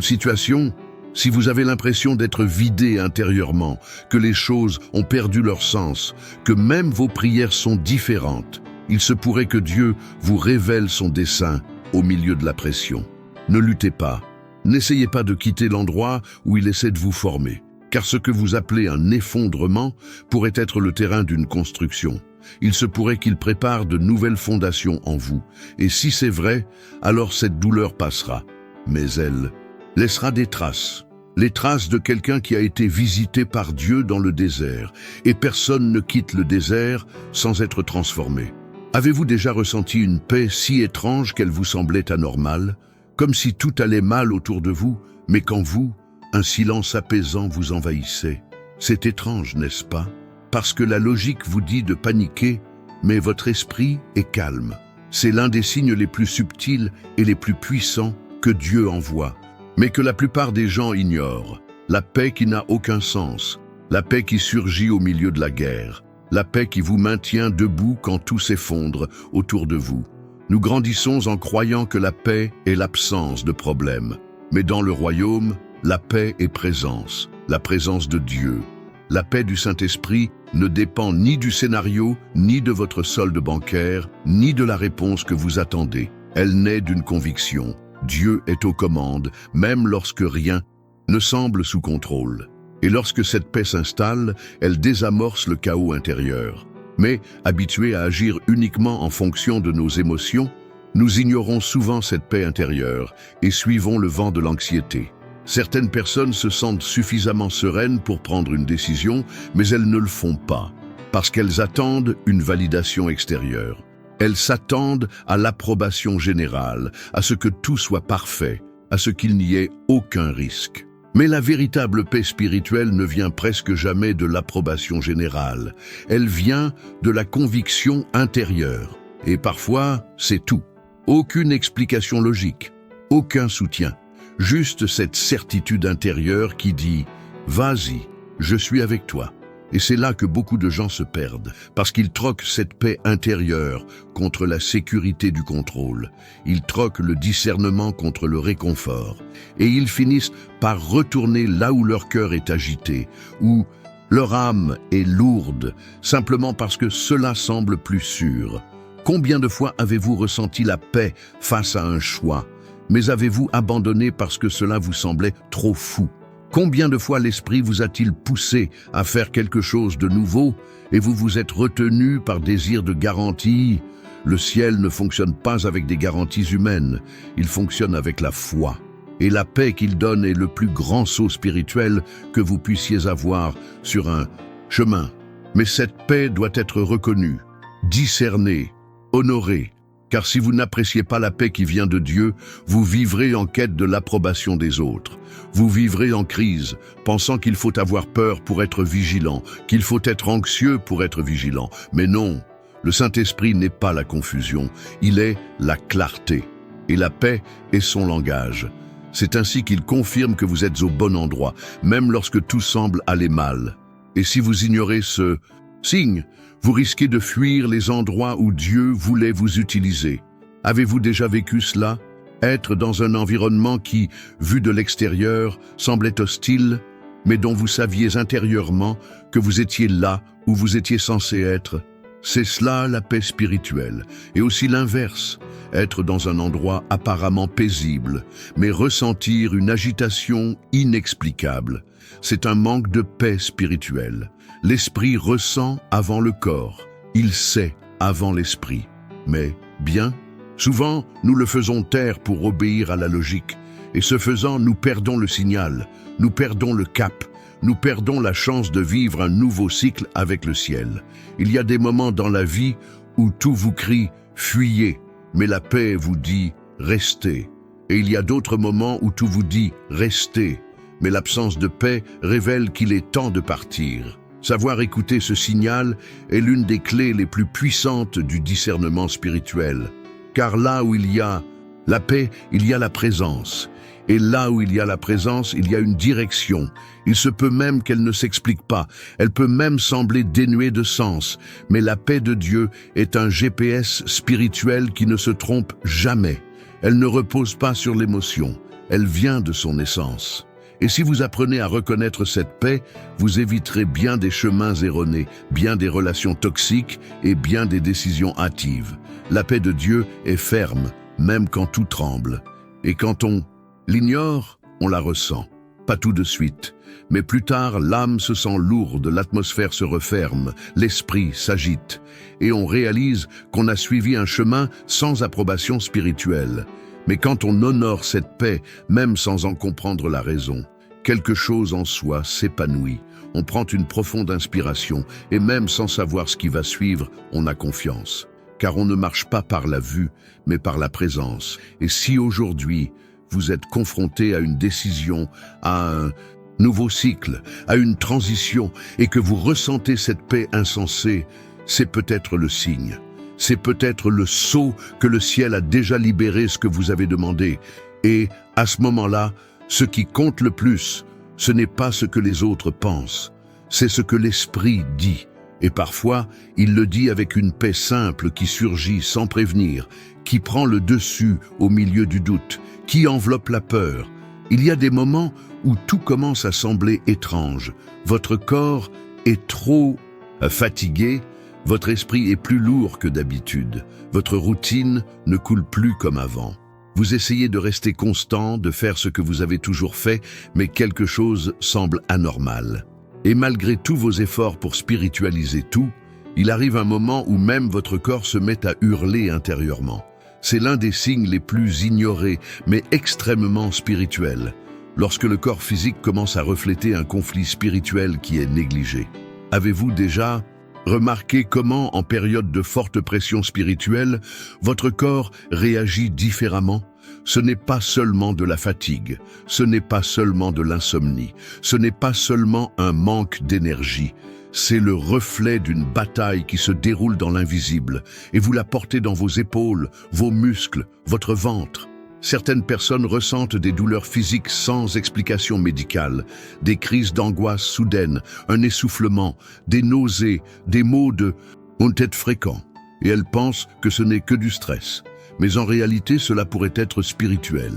situation, si vous avez l'impression d'être vidé intérieurement, que les choses ont perdu leur sens, que même vos prières sont différentes, il se pourrait que Dieu vous révèle son dessein au milieu de la pression. Ne luttez pas, n'essayez pas de quitter l'endroit où il essaie de vous former, car ce que vous appelez un effondrement pourrait être le terrain d'une construction. Il se pourrait qu'il prépare de nouvelles fondations en vous, et si c'est vrai, alors cette douleur passera, mais elle laissera des traces, les traces de quelqu'un qui a été visité par Dieu dans le désert, et personne ne quitte le désert sans être transformé. Avez-vous déjà ressenti une paix si étrange qu'elle vous semblait anormale, comme si tout allait mal autour de vous, mais qu'en vous, un silence apaisant vous envahissait? C'est étrange, n'est-ce pas? Parce que la logique vous dit de paniquer, mais votre esprit est calme. C'est l'un des signes les plus subtils et les plus puissants que Dieu envoie, mais que la plupart des gens ignorent. La paix qui n'a aucun sens, la paix qui surgit au milieu de la guerre, la paix qui vous maintient debout quand tout s'effondre autour de vous. Nous grandissons en croyant que la paix est l'absence de problèmes, mais dans le royaume, la paix est présence. la présence de Dieu. La paix du Saint-Esprit ne dépend ni du scénario, ni de votre solde bancaire, ni de la réponse que vous attendez. Elle naît d'une conviction. Dieu est aux commandes, même lorsque rien ne semble sous contrôle. Et lorsque cette paix s'installe, elle désamorce le chaos intérieur. Mais, habitués à agir uniquement en fonction de nos émotions, nous ignorons souvent cette paix intérieure et suivons le vent de l'anxiété. Certaines personnes se sentent suffisamment sereines pour prendre une décision, mais elles ne le font pas, parce qu'elles attendent une validation extérieure. Elles s'attendent à l'approbation générale, à ce que tout soit parfait, à ce qu'il n'y ait aucun risque. Mais la véritable paix spirituelle ne vient presque jamais de l'approbation générale. Elle vient de la conviction intérieure. Et parfois, c'est tout. Aucune explication logique, aucun soutien. Juste cette certitude intérieure qui dit « Vas-y, je suis avec toi ». Et c'est là que beaucoup de gens se perdent, parce qu'ils troquent cette paix intérieure contre la sécurité du contrôle. Ils troquent le discernement contre le réconfort. Et ils finissent par retourner là où leur cœur est agité, où leur âme est lourde, simplement parce que cela semble plus sûr. Combien de fois avez-vous ressenti la paix face à un choix ? Mais avez-vous abandonné parce que cela vous semblait trop fou? Combien de fois l'esprit vous a-t-il poussé à faire quelque chose de nouveau et vous vous êtes retenu par désir de garantie? Le ciel ne fonctionne pas avec des garanties humaines, il fonctionne avec la foi. Et la paix qu'il donne est le plus grand saut spirituel que vous puissiez avoir sur un chemin. Mais cette paix doit être reconnue, discernée, honorée. Car si vous n'appréciez pas la paix qui vient de Dieu, vous vivrez en quête de l'approbation des autres. Vous vivrez en crise, pensant qu'il faut avoir peur pour être vigilant, qu'il faut être anxieux pour être vigilant. Mais non, le Saint-Esprit n'est pas la confusion, il est la clarté. Et la paix est son langage. C'est ainsi qu'il confirme que vous êtes au bon endroit, même lorsque tout semble aller mal. Et si vous ignorez ce signe, vous risquez de fuir les endroits où Dieu voulait vous utiliser. Avez-vous déjà vécu cela? Être dans un environnement qui, vu de l'extérieur, semblait hostile, mais dont vous saviez intérieurement que vous étiez là où vous étiez censé être? C'est cela la paix spirituelle, et aussi l'inverse, être dans un endroit apparemment paisible, mais ressentir une agitation inexplicable. C'est un manque de paix spirituelle. L'esprit ressent avant le corps, il sait avant l'esprit. Mais, bien, souvent, nous le faisons taire pour obéir à la logique, et ce faisant, nous perdons le signal, nous perdons le cap, nous perdons la chance de vivre un nouveau cycle avec le ciel. Il y a des moments dans la vie où tout vous crie « fuyez », mais la paix vous dit « restez ». Et il y a d'autres moments où tout vous dit « restez », mais l'absence de paix révèle qu'il est temps de partir. Savoir écouter ce signal est l'une des clés les plus puissantes du discernement spirituel. Car là où il y a la paix, il y a la présence. Et là où il y a la présence, il y a une direction. Il se peut même qu'elle ne s'explique pas. Elle peut même sembler dénuée de sens. Mais la paix de Dieu est un GPS spirituel qui ne se trompe jamais. Elle ne repose pas sur l'émotion. Elle vient de son essence. Et si vous apprenez à reconnaître cette paix, vous éviterez bien des chemins erronés, bien des relations toxiques et bien des décisions hâtives. La paix de Dieu est ferme, même quand tout tremble. Et quand on l'ignore, on la ressent. Pas tout de suite, mais plus tard, l'âme se sent lourde, l'atmosphère se referme, l'esprit s'agite, et on réalise qu'on a suivi un chemin sans approbation spirituelle. Mais quand on honore cette paix, même sans en comprendre la raison, quelque chose en soi s'épanouit. On prend une profonde inspiration et même sans savoir ce qui va suivre, on a confiance. Car on ne marche pas par la vue, mais par la présence. Et si aujourd'hui, vous êtes confronté à une décision, à un nouveau cycle, à une transition, et que vous ressentez cette paix insensée, c'est peut-être le signe. C'est peut-être le sceau que le ciel a déjà libéré ce que vous avez demandé. Et, à ce moment-là, ce qui compte le plus, ce n'est pas ce que les autres pensent, c'est ce que l'esprit dit. Et parfois, il le dit avec une paix simple qui surgit sans prévenir, qui prend le dessus au milieu du doute, qui enveloppe la peur. Il y a des moments où tout commence à sembler étrange. Votre corps est trop fatigué, votre esprit est plus lourd que d'habitude, votre routine ne coule plus comme avant. Vous essayez de rester constant, de faire ce que vous avez toujours fait, mais quelque chose semble anormal. Et malgré tous vos efforts pour spiritualiser tout, il arrive un moment où même votre corps se met à hurler intérieurement. C'est l'un des signes les plus ignorés, mais extrêmement spirituels, lorsque le corps physique commence à refléter un conflit spirituel qui est négligé. Avez-vous déjà remarqué comment, en période de forte pression spirituelle, votre corps réagit différemment? Ce n'est pas seulement de la fatigue, ce n'est pas seulement de l'insomnie, ce n'est pas seulement un manque d'énergie. C'est le reflet d'une bataille qui se déroule dans l'invisible et vous la portez dans vos épaules, vos muscles, votre ventre. Certaines personnes ressentent des douleurs physiques sans explication médicale, des crises d'angoisse soudaines, un essoufflement, des nausées, des maux de tête fréquents. Et elles pensent que ce n'est que du stress. Mais en réalité, cela pourrait être spirituel.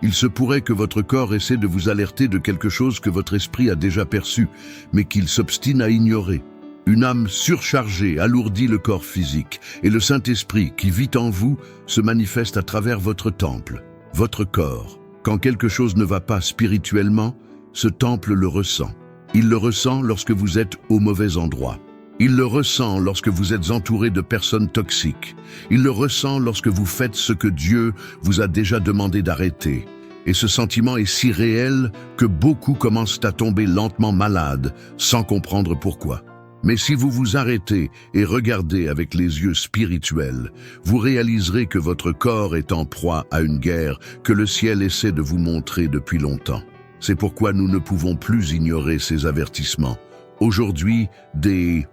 Il se pourrait que votre corps essaie de vous alerter de quelque chose que votre esprit a déjà perçu, mais qu'il s'obstine à ignorer. Une âme surchargée alourdit le corps physique, et le Saint-Esprit qui vit en vous se manifeste à travers votre temple, votre corps. Quand quelque chose ne va pas spirituellement, ce temple le ressent. Il le ressent lorsque vous êtes au mauvais endroit. Il le ressent lorsque vous êtes entouré de personnes toxiques. Il le ressent lorsque vous faites ce que Dieu vous a déjà demandé d'arrêter. Et ce sentiment est si réel que beaucoup commencent à tomber lentement malades, sans comprendre pourquoi. Mais si vous vous arrêtez et regardez avec les yeux spirituels, vous réaliserez que votre corps est en proie à une guerre que le ciel essaie de vous montrer depuis longtemps. C'est pourquoi nous ne pouvons plus ignorer ces avertissements. Aujourd'hui, des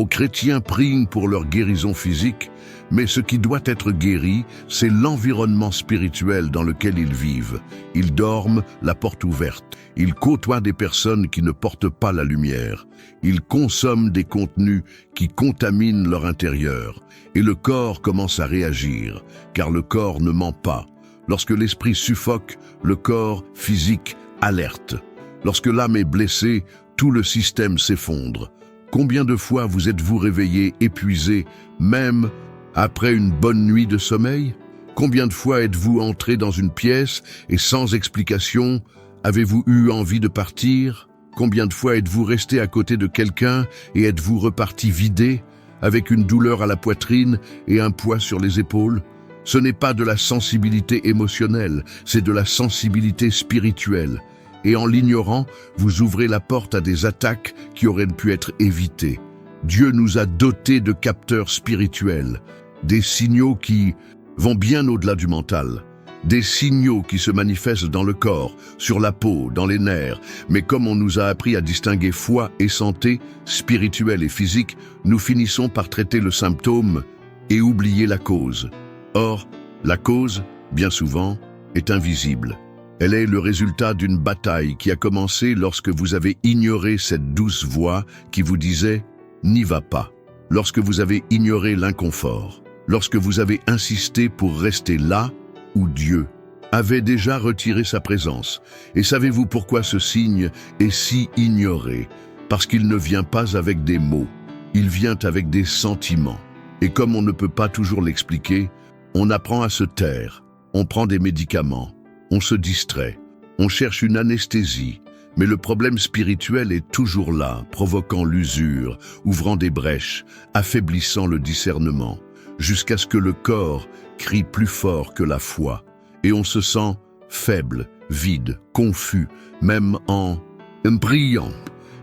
chrétiens prient pour leur guérison physique, mais ce qui doit être guéri, c'est l'environnement spirituel dans lequel ils vivent. Ils dorment la porte ouverte. Ils côtoient des personnes qui ne portent pas la lumière. Ils consomment des contenus qui contaminent leur intérieur. Et le corps commence à réagir, car le corps ne ment pas. Lorsque l'esprit suffoque, le corps physique alerte. Lorsque l'âme est blessée, tout le système s'effondre. Combien de fois vous êtes-vous réveillé, épuisé, même après une bonne nuit de sommeil? Combien de fois êtes-vous entré dans une pièce et sans explication, avez-vous eu envie de partir? Combien de fois êtes-vous resté à côté de quelqu'un et êtes-vous reparti vidé, avec une douleur à la poitrine et un poids sur les épaules? Ce n'est pas de la sensibilité émotionnelle, c'est de la sensibilité spirituelle. Et en l'ignorant, vous ouvrez la porte à des attaques qui auraient pu être évitées. Dieu nous a dotés de capteurs spirituels, des signaux qui vont bien au-delà du mental, des signaux qui se manifestent dans le corps, sur la peau, dans les nerfs. Mais comme on nous a appris à distinguer foi et santé, spirituelle et physique, nous finissons par traiter le symptôme et oublier la cause. Or, la cause, bien souvent, est invisible. Elle est le résultat d'une bataille qui a commencé lorsque vous avez ignoré cette douce voix qui vous disait « n'y va pas », lorsque vous avez ignoré l'inconfort, lorsque vous avez insisté pour rester là où Dieu avait déjà retiré sa présence. Et savez-vous pourquoi ce signe est si ignoré? Parce qu'il ne vient pas avec des mots, il vient avec des sentiments. Et comme on ne peut pas toujours l'expliquer, on apprend à se taire, on prend des médicaments, on se distrait, on cherche une anesthésie, mais le problème spirituel est toujours là, provoquant l'usure, ouvrant des brèches, affaiblissant le discernement, jusqu'à ce que le corps crie plus fort que la foi, et on se sent faible, vide, confus, même en priant.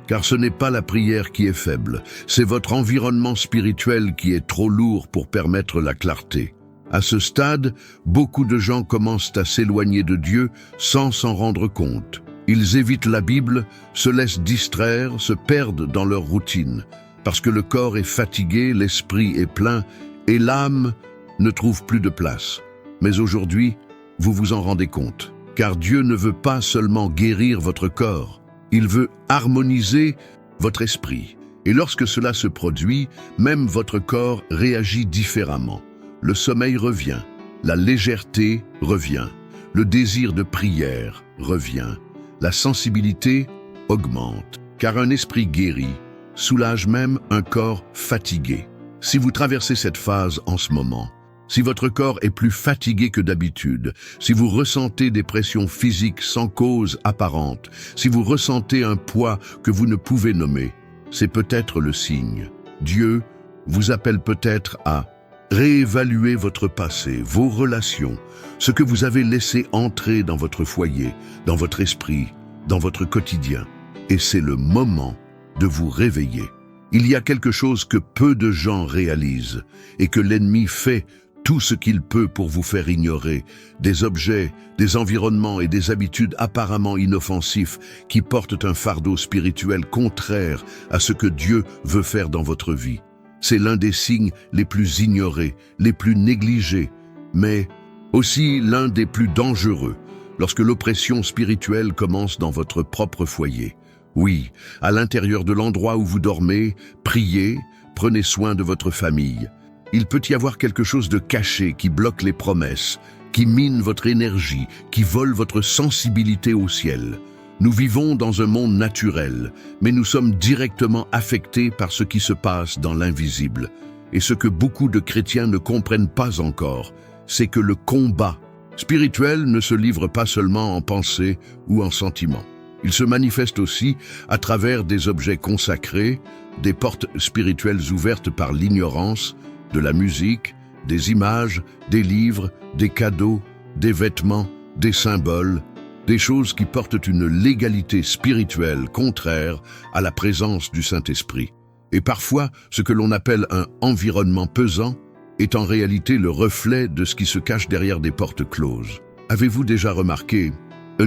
Car ce n'est pas la prière qui est faible, c'est votre environnement spirituel qui est trop lourd pour permettre la clarté. À ce stade, beaucoup de gens commencent à s'éloigner de Dieu sans s'en rendre compte. Ils évitent la Bible, se laissent distraire, se perdent dans leur routine, parce que le corps est fatigué, l'esprit est plein et l'âme ne trouve plus de place. Mais aujourd'hui, vous vous en rendez compte, car Dieu ne veut pas seulement guérir votre corps, il veut harmoniser votre esprit. Et lorsque cela se produit, même votre corps réagit différemment. Le sommeil revient, la légèreté revient, le désir de prière revient, la sensibilité augmente, car un esprit guéri soulage même un corps fatigué. Si vous traversez cette phase en ce moment, si votre corps est plus fatigué que d'habitude, si vous ressentez des pressions physiques sans cause apparente, si vous ressentez un poids que vous ne pouvez nommer, c'est peut-être le signe. Dieu vous appelle peut-être à réévaluer votre passé, vos relations, ce que vous avez laissé entrer dans votre foyer, dans votre esprit, dans votre quotidien. Et c'est le moment de vous réveiller. Il y a quelque chose que peu de gens réalisent et que l'ennemi fait tout ce qu'il peut pour vous faire ignorer, des objets, des environnements et des habitudes apparemment inoffensifs qui portent un fardeau spirituel contraire à ce que Dieu veut faire dans votre vie. C'est l'un des signes les plus ignorés, les plus négligés, mais aussi l'un des plus dangereux lorsque l'oppression spirituelle commence dans votre propre foyer. Oui, à l'intérieur de l'endroit où vous dormez, priez, prenez soin de votre famille. Il peut y avoir quelque chose de caché qui bloque les promesses, qui mine votre énergie, qui vole votre sensibilité au ciel. Nous vivons dans un monde naturel, mais nous sommes directement affectés par ce qui se passe dans l'invisible. Et ce que beaucoup de chrétiens ne comprennent pas encore, c'est que le combat spirituel ne se livre pas seulement en pensée ou en sentiment. Il se manifeste aussi à travers des objets consacrés, des portes spirituelles ouvertes par l'ignorance, de la musique, des images, des livres, des cadeaux, des vêtements, des symboles, des choses qui portent une légalité spirituelle contraire à la présence du Saint-Esprit. Et parfois, ce que l'on appelle un environnement pesant est en réalité le reflet de ce qui se cache derrière des portes closes. Avez-vous déjà remarqué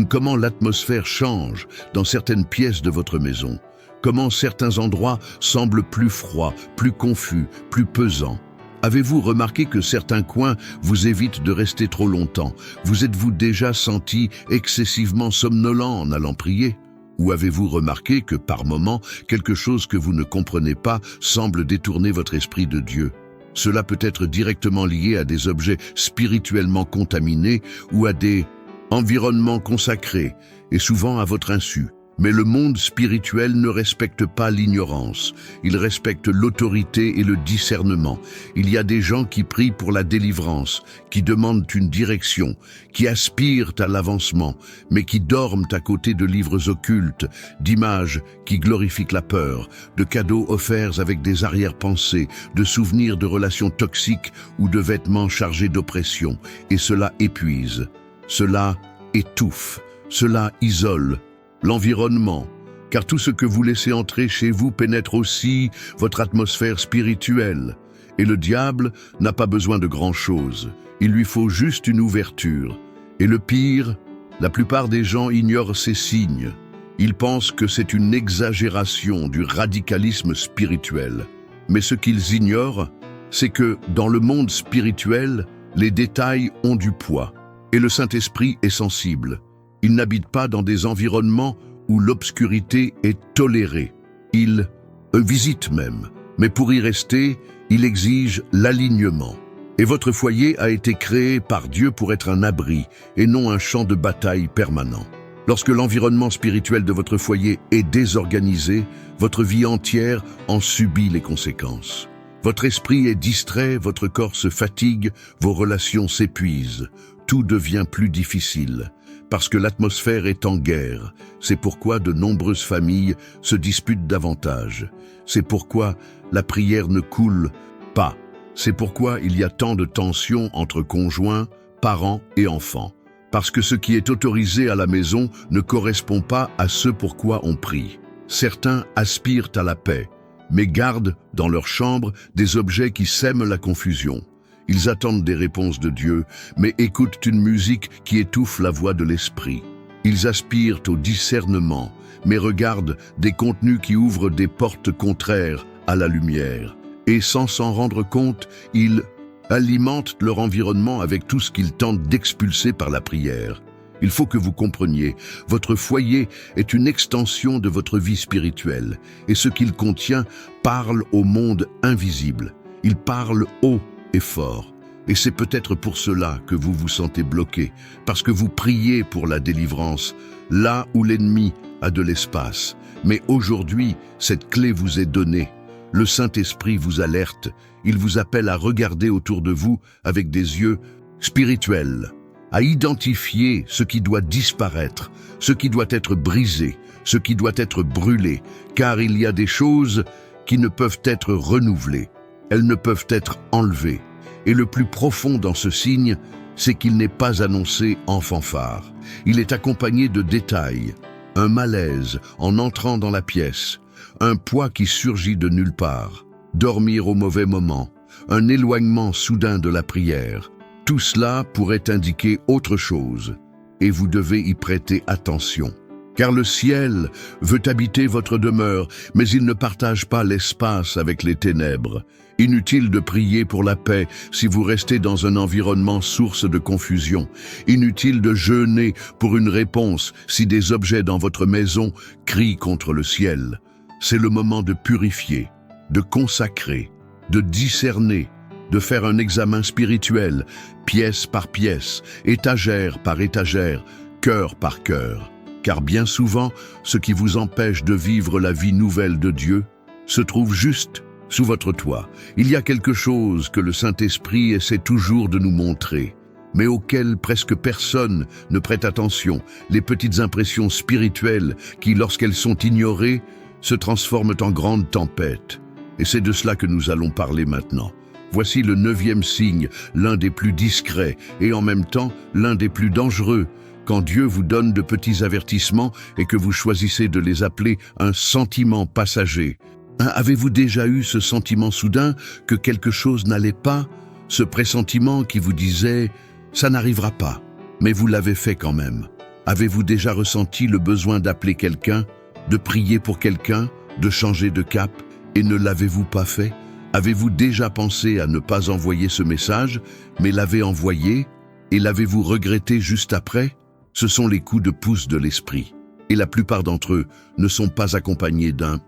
comment l'atmosphère change dans certaines pièces de votre maison? Comment certains endroits semblent plus froids, plus confus, plus pesants? Avez-vous remarqué que certains coins vous évitent de rester trop longtemps? Vous êtes-vous déjà senti excessivement somnolent en allant prier? Ou avez-vous remarqué que par moments, quelque chose que vous ne comprenez pas semble détourner votre esprit de Dieu? Cela peut être directement lié à des objets spirituellement contaminés ou à des environnements consacrés, et souvent à votre insu. Mais le monde spirituel ne respecte pas l'ignorance, il respecte l'autorité et le discernement. Il y a des gens qui prient pour la délivrance, qui demandent une direction, qui aspirent à l'avancement, mais qui dorment à côté de livres occultes, d'images qui glorifient la peur, de cadeaux offerts avec des arrière-pensées, de souvenirs de relations toxiques ou de vêtements chargés d'oppression. Et cela épuise, cela étouffe, cela isole. L'environnement, car tout ce que vous laissez entrer chez vous pénètre aussi votre atmosphère spirituelle. Et le diable n'a pas besoin de grand-chose, il lui faut juste une ouverture. Et le pire, la plupart des gens ignorent ces signes. Ils pensent que c'est une exagération du radicalisme spirituel. Mais ce qu'ils ignorent, c'est que dans le monde spirituel, les détails ont du poids. Et le Saint-Esprit est sensible. Il n'habite pas dans des environnements où l'obscurité est tolérée. Il visite même, mais pour y rester, il exige l'alignement. Et votre foyer a été créé par Dieu pour être un abri et non un champ de bataille permanent. Lorsque l'environnement spirituel de votre foyer est désorganisé, votre vie entière en subit les conséquences. Votre esprit est distrait, votre corps se fatigue, vos relations s'épuisent. Tout devient plus difficile. Parce que l'atmosphère est en guerre. C'est pourquoi de nombreuses familles se disputent davantage. C'est pourquoi la prière ne coule pas. C'est pourquoi il y a tant de tensions entre conjoints, parents et enfants. Parce que ce qui est autorisé à la maison ne correspond pas à ce pourquoi on prie. Certains aspirent à la paix, mais gardent dans leur chambre des objets qui sèment la confusion. Ils attendent des réponses de Dieu, mais écoutent une musique qui étouffe la voix de l'esprit. Ils aspirent au discernement, mais regardent des contenus qui ouvrent des portes contraires à la lumière. Et sans s'en rendre compte, ils alimentent leur environnement avec tout ce qu'ils tentent d'expulser par la prière. Il faut que vous compreniez, votre foyer est une extension de votre vie spirituelle, et ce qu'il contient parle au monde invisible. Il parle haut et fort. Et c'est peut-être pour cela que vous vous sentez bloqué, parce que vous priez pour la délivrance, là où l'ennemi a de l'espace. Mais aujourd'hui, cette clé vous est donnée. Le Saint-Esprit vous alerte, il vous appelle à regarder autour de vous avec des yeux spirituels, à identifier ce qui doit disparaître, ce qui doit être brisé, ce qui doit être brûlé, car il y a des choses qui ne peuvent être renouvelées, elles ne peuvent être enlevées. Et le plus profond dans ce signe, c'est qu'il n'est pas annoncé en fanfare. Il est accompagné de détails, un malaise en entrant dans la pièce, un poids qui surgit de nulle part, dormir au mauvais moment, un éloignement soudain de la prière. Tout cela pourrait indiquer autre chose, et vous devez y prêter attention. Car le ciel veut habiter votre demeure, mais il ne partage pas l'espace avec les ténèbres. Inutile de prier pour la paix si vous restez dans un environnement source de confusion. Inutile de jeûner pour une réponse si des objets dans votre maison crient contre le ciel. C'est le moment de purifier, de consacrer, de discerner, de faire un examen spirituel, pièce par pièce, étagère par étagère, cœur par cœur. Car bien souvent, ce qui vous empêche de vivre la vie nouvelle de Dieu se trouve juste sous votre toit. Il y a quelque chose que le Saint-Esprit essaie toujours de nous montrer, mais auquel presque personne ne prête attention, les petites impressions spirituelles qui, lorsqu'elles sont ignorées, se transforment en grandes tempêtes. Et c'est de cela que nous allons parler maintenant. Voici le 9e signe, l'un des plus discrets et en même temps l'un des plus dangereux, quand Dieu vous donne de petits avertissements et que vous choisissez de les appeler un sentiment passager. Avez-vous déjà eu ce sentiment soudain que quelque chose n'allait pas, ce pressentiment qui vous disait « ça n'arrivera pas », mais vous l'avez fait quand même? Avez-vous déjà ressenti le besoin d'appeler quelqu'un, de prier pour quelqu'un, de changer de cap, et ne l'avez-vous pas fait? Avez-vous déjà pensé à ne pas envoyer ce message, mais l'avez envoyé, et l'avez-vous regretté juste après? Ce sont les coups de pouce de l'esprit, et la plupart d'entre eux ne sont pas accompagnés d'un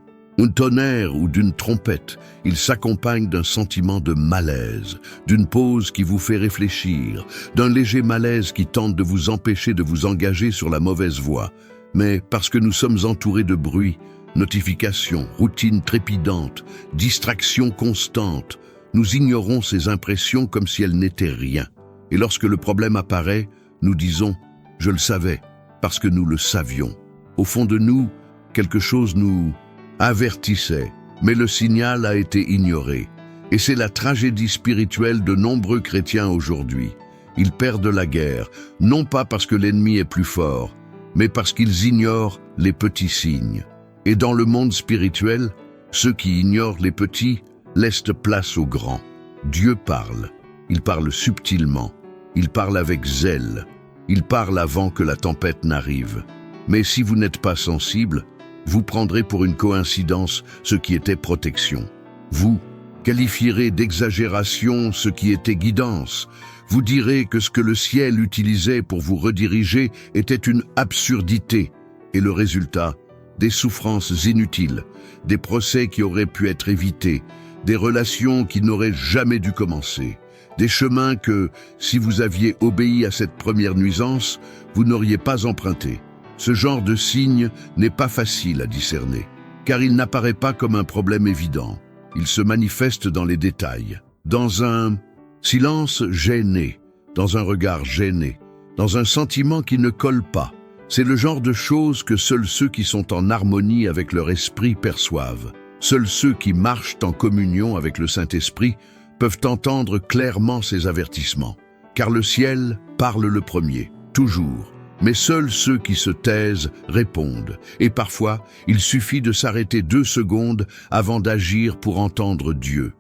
tonnerre ou d'une trompette. Ils s'accompagnent d'un sentiment de malaise, d'une pause qui vous fait réfléchir, d'un léger malaise qui tente de vous empêcher de vous engager sur la mauvaise voie. Mais parce que nous sommes entourés de bruit, notifications, routines trépidantes, distractions constantes, nous ignorons ces impressions comme si elles n'étaient rien. Et lorsque le problème apparaît, nous disons « je le savais » parce que nous le savions. Au fond de nous, quelque chose nous avertissait, mais le signal a été ignoré. Et c'est la tragédie spirituelle de nombreux chrétiens aujourd'hui. Ils perdent la guerre, non pas parce que l'ennemi est plus fort, mais parce qu'ils ignorent les petits signes. Et dans le monde spirituel, ceux qui ignorent les petits laissent place aux grands. Dieu parle. Il parle subtilement. Il parle avec zèle. Il parle avant que la tempête n'arrive. Mais si vous n'êtes pas sensible, vous prendrez pour une coïncidence ce qui était protection. Vous qualifierez d'exagération ce qui était guidance. Vous direz que ce que le ciel utilisait pour vous rediriger était une absurdité. Et le résultat, des souffrances inutiles, des procès qui auraient pu être évités, des relations qui n'auraient jamais dû commencer, des chemins que, si vous aviez obéi à cette première nuisance, vous n'auriez pas empruntés. Ce genre de signe n'est pas facile à discerner, car il n'apparaît pas comme un problème évident. Il se manifeste dans les détails, dans un silence gêné, dans un regard gêné, dans un sentiment qui ne colle pas. C'est le genre de choses que seuls ceux qui sont en harmonie avec leur esprit perçoivent. Seuls ceux qui marchent en communion avec le Saint-Esprit peuvent entendre clairement ces avertissements. Car le ciel parle le premier, toujours. Mais seuls ceux qui se taisent répondent. Et parfois, il suffit de s'arrêter 2 secondes avant d'agir pour entendre Dieu.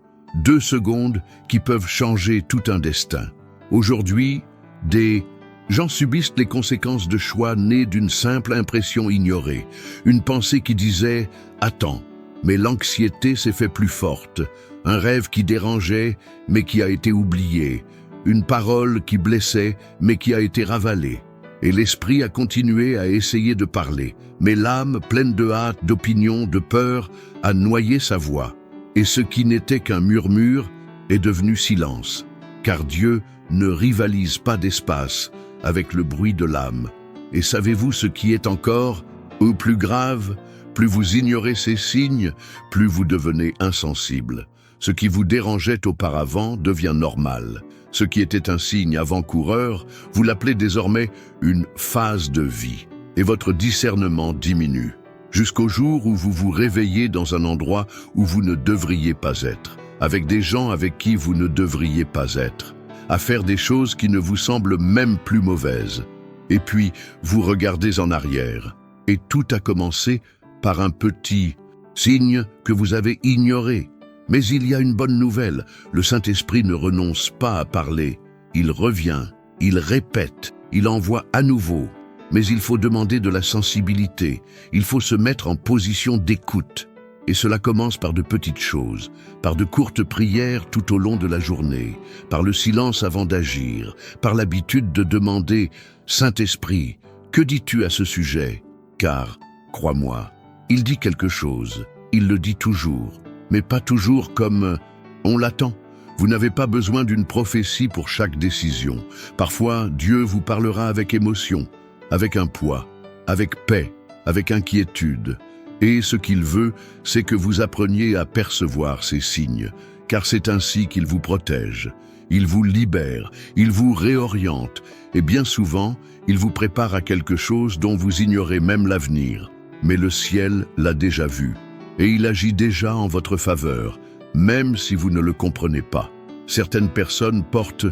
2 secondes qui peuvent changer tout un destin. Aujourd'hui, des gens subissent les conséquences de choix nés d'une simple impression ignorée. Une pensée qui disait « Attends », mais l'anxiété s'est fait plus forte. Un rêve qui dérangeait, mais qui a été oublié. Une parole qui blessait, mais qui a été ravalée. Et l'esprit a continué à essayer de parler, mais l'âme, pleine de hâte, d'opinion, de peur, a noyé sa voix. Et ce qui n'était qu'un murmure est devenu silence. car Dieu ne rivalise pas d'espace avec le bruit de l'âme. Et savez-vous ce qui est encore, ou plus grave, plus vous ignorez ces signes, plus vous devenez insensible. Ce qui vous dérangeait auparavant devient normal. Ce qui était un signe avant-coureur, vous l'appelez désormais une phase de vie. Et votre discernement diminue, jusqu'au jour où vous vous réveillez dans un endroit où vous ne devriez pas être, avec des gens avec qui vous ne devriez pas être, à faire des choses qui ne vous semblent même plus mauvaises. Et puis, vous regardez en arrière, et tout a commencé par un petit signe que vous avez ignoré. Mais il y a une bonne nouvelle, le Saint-Esprit ne renonce pas à parler. Il revient, il répète, il envoie à nouveau. Mais il faut demander de la sensibilité, il faut se mettre en position d'écoute. Et cela commence par de petites choses, par de courtes prières tout au long de la journée, par le silence avant d'agir, par l'habitude de demander « Saint-Esprit, que dis-tu à ce sujet ?» Car, crois-moi, il dit quelque chose, il le dit toujours, mais pas toujours comme on l'attend. Vous n'avez pas besoin d'une prophétie pour chaque décision. Parfois, Dieu vous parlera avec émotion, avec un poids, avec paix, avec inquiétude. Et ce qu'il veut, c'est que vous appreniez à percevoir ces signes, car c'est ainsi qu'il vous protège. Il vous libère, il vous réoriente, et bien souvent, il vous prépare à quelque chose dont vous ignorez même l'avenir. Mais le ciel l'a déjà vu, et il agit déjà en votre faveur, même si vous ne le comprenez pas. Certaines personnes portent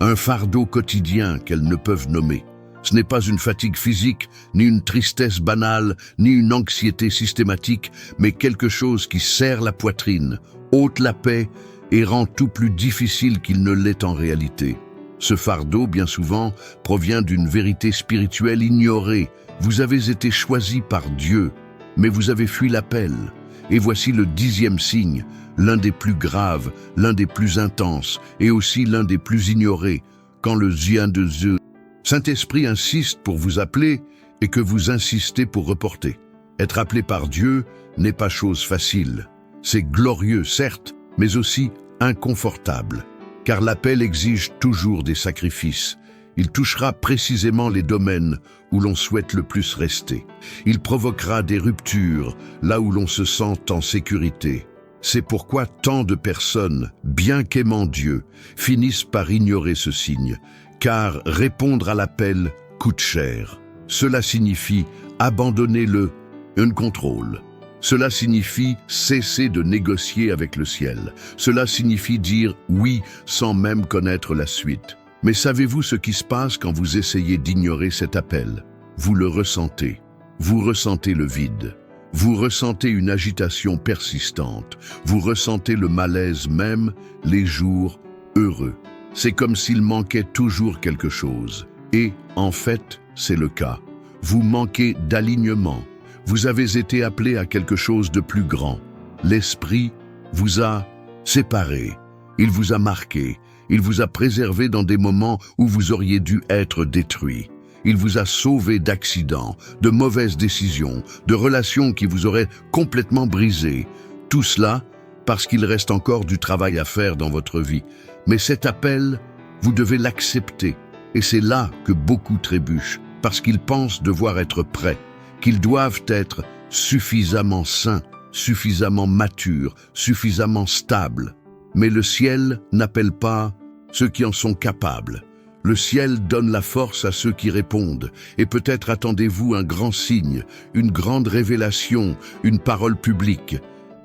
un fardeau quotidien qu'elles ne peuvent nommer. Ce n'est pas une fatigue physique, ni une tristesse banale, ni une anxiété systématique, mais quelque chose qui serre la poitrine, ôte la paix et rend tout plus difficile qu'il ne l'est en réalité. Ce fardeau, bien souvent, provient d'une vérité spirituelle ignorée. Vous avez été choisi par Dieu, mais vous avez fui l'appel. Et voici le 10e signe, l'un des plus graves, l'un des plus intenses, et aussi l'un des plus ignorés, quand le Zien de Dieu, Saint-Esprit insiste pour vous appeler et que vous insistez pour reporter. Être appelé par Dieu n'est pas chose facile. C'est glorieux, certes, mais aussi inconfortable, car l'appel exige toujours des sacrifices. Il touchera précisément les domaines où l'on souhaite le plus rester. Il provoquera des ruptures là où l'on se sent en sécurité. C'est pourquoi tant de personnes, bien qu'aimant Dieu, finissent par ignorer ce signe, car répondre à l'appel coûte cher. Cela signifie abandonner le contrôle. Cela signifie cesser de négocier avec le ciel. Cela signifie dire oui sans même connaître la suite. Mais savez-vous ce qui se passe quand vous essayez d'ignorer cet appel? Vous le ressentez. Vous ressentez le vide. Vous ressentez une agitation persistante. Vous ressentez le malaise même les jours heureux. C'est comme s'il manquait toujours quelque chose. Et, en fait, c'est le cas. Vous manquez d'alignement. Vous avez été appelé à quelque chose de plus grand. L'Esprit vous a séparé. Il vous a marqué. Il vous a préservé dans des moments où vous auriez dû être détruit. Il vous a sauvé d'accidents, de mauvaises décisions, de relations qui vous auraient complètement brisé. Tout cela parce qu'il reste encore du travail à faire dans votre vie. Mais cet appel, vous devez l'accepter. Et c'est là que beaucoup trébuchent, parce qu'ils pensent devoir être prêts, qu'ils doivent être suffisamment sains, suffisamment matures, suffisamment stables. Mais le ciel n'appelle pas ceux qui en sont capables. Le ciel donne la force à ceux qui répondent, et peut-être attendez-vous un grand signe, une grande révélation, une parole publique.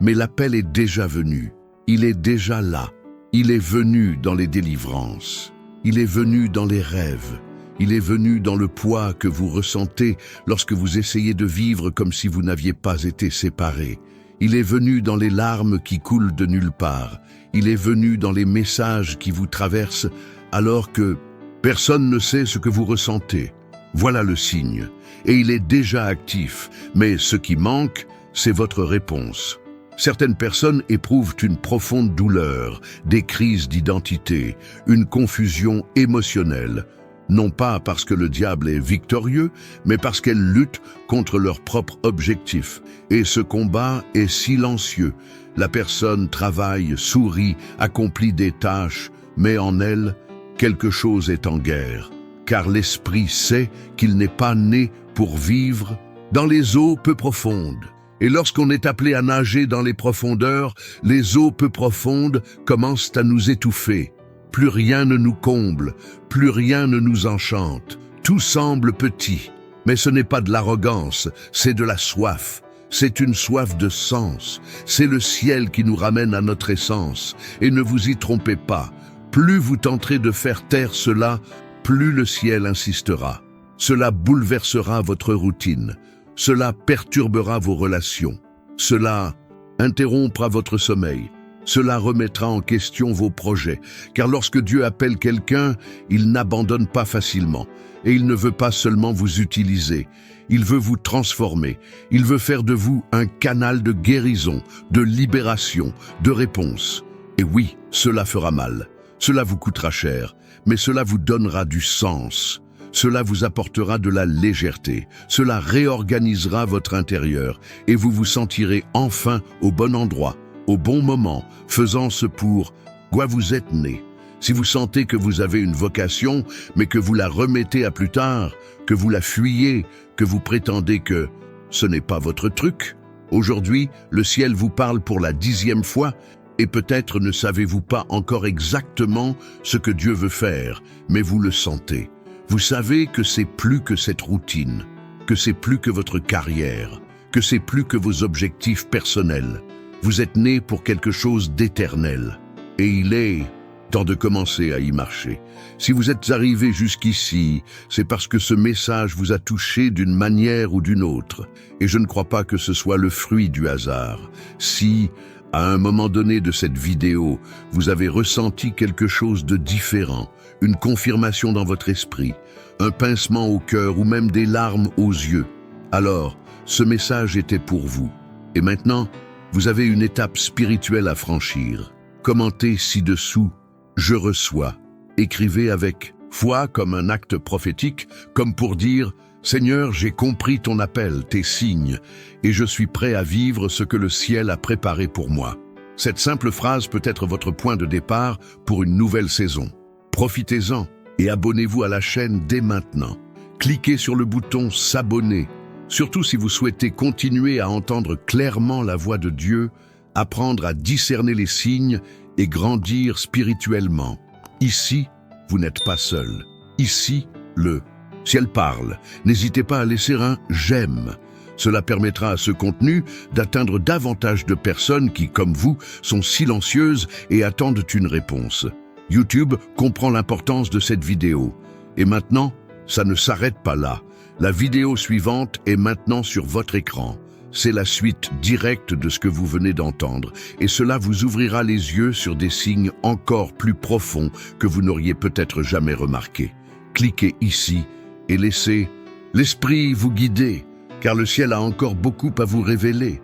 Mais l'appel est déjà venu, il est déjà là. Il est venu dans les délivrances, il est venu dans les rêves, il est venu dans le poids que vous ressentez lorsque vous essayez de vivre comme si vous n'aviez pas été séparés. Il est venu dans les larmes qui coulent de nulle part, il est venu dans les messages qui vous traversent alors que personne ne sait ce que vous ressentez. Voilà le signe, et il est déjà actif, mais ce qui manque, c'est votre réponse. Certaines personnes éprouvent une profonde douleur, des crises d'identité, une confusion émotionnelle, non pas parce que le diable est victorieux, mais parce qu'elles luttent contre leur propre objectif. Et ce combat est silencieux. La personne travaille, sourit, accomplit des tâches, mais en elle, quelque chose est en guerre, car l'esprit sait qu'il n'est pas né pour vivre dans les eaux peu profondes. Et lorsqu'on est appelé à nager dans les profondeurs, les eaux peu profondes commencent à nous étouffer. Plus rien ne nous comble, plus rien ne nous enchante. Tout semble petit, mais ce n'est pas de l'arrogance, c'est de la soif. C'est une soif de sens, c'est le ciel qui nous ramène à notre essence. Et ne vous y trompez pas, plus vous tenterez de faire taire cela, plus le ciel insistera. Cela bouleversera votre routine, cela perturbera vos relations, cela interrompra votre sommeil, cela remettra en question vos projets. Car lorsque Dieu appelle quelqu'un, il n'abandonne pas facilement. Et il ne veut pas seulement vous utiliser, il veut vous transformer. Il veut faire de vous un canal de guérison, de libération, de réponse. Et oui, cela fera mal, cela vous coûtera cher, mais cela vous donnera du sens. Cela vous apportera de la légèreté, cela réorganisera votre intérieur et vous vous sentirez enfin au bon endroit, au bon moment, faisant ce pour quoi vous êtes né. Si vous sentez que vous avez une vocation, mais que vous la remettez à plus tard, que vous la fuyez, que vous prétendez que ce n'est pas votre truc, aujourd'hui, le ciel vous parle pour la 10e fois, et peut-être ne savez-vous pas encore exactement ce que Dieu veut faire, mais vous le sentez. Vous savez que c'est plus que cette routine, que c'est plus que votre carrière, que c'est plus que vos objectifs personnels. Vous êtes né pour quelque chose d'éternel, et il est temps de commencer à y marcher. Si vous êtes arrivé jusqu'ici, c'est parce que ce message vous a touché d'une manière ou d'une autre. Et je ne crois pas que ce soit le fruit du hasard. Si, à un moment donné de cette vidéo, vous avez ressenti quelque chose de différent, une confirmation dans votre esprit, un pincement au cœur ou même des larmes aux yeux, alors ce message était pour vous. Et maintenant, vous avez une étape spirituelle à franchir. Commentez ci-dessous « Je reçois ». Écrivez avec foi comme un acte prophétique, comme pour dire « Seigneur, j'ai compris ton appel, tes signes, et je suis prêt à vivre ce que le ciel a préparé pour moi ». Cette simple phrase peut être votre point de départ pour une nouvelle saison. Profitez-en et abonnez-vous à la chaîne dès maintenant. Cliquez sur le bouton « S'abonner ». Surtout si vous souhaitez continuer à entendre clairement la voix de Dieu, apprendre à discerner les signes et grandir spirituellement. Ici, vous n'êtes pas seul. Ici, le ciel parle. N'hésitez pas à laisser un « j'aime ». Cela permettra à ce contenu d'atteindre davantage de personnes qui, comme vous, sont silencieuses et attendent une réponse. YouTube comprend l'importance de cette vidéo. Et maintenant, ça ne s'arrête pas là. La vidéo suivante est maintenant sur votre écran. C'est la suite directe de ce que vous venez d'entendre, et cela vous ouvrira les yeux sur des signes encore plus profonds que vous n'auriez peut-être jamais remarqués. Cliquez ici et laissez l'esprit vous guider, car le ciel a encore beaucoup à vous révéler.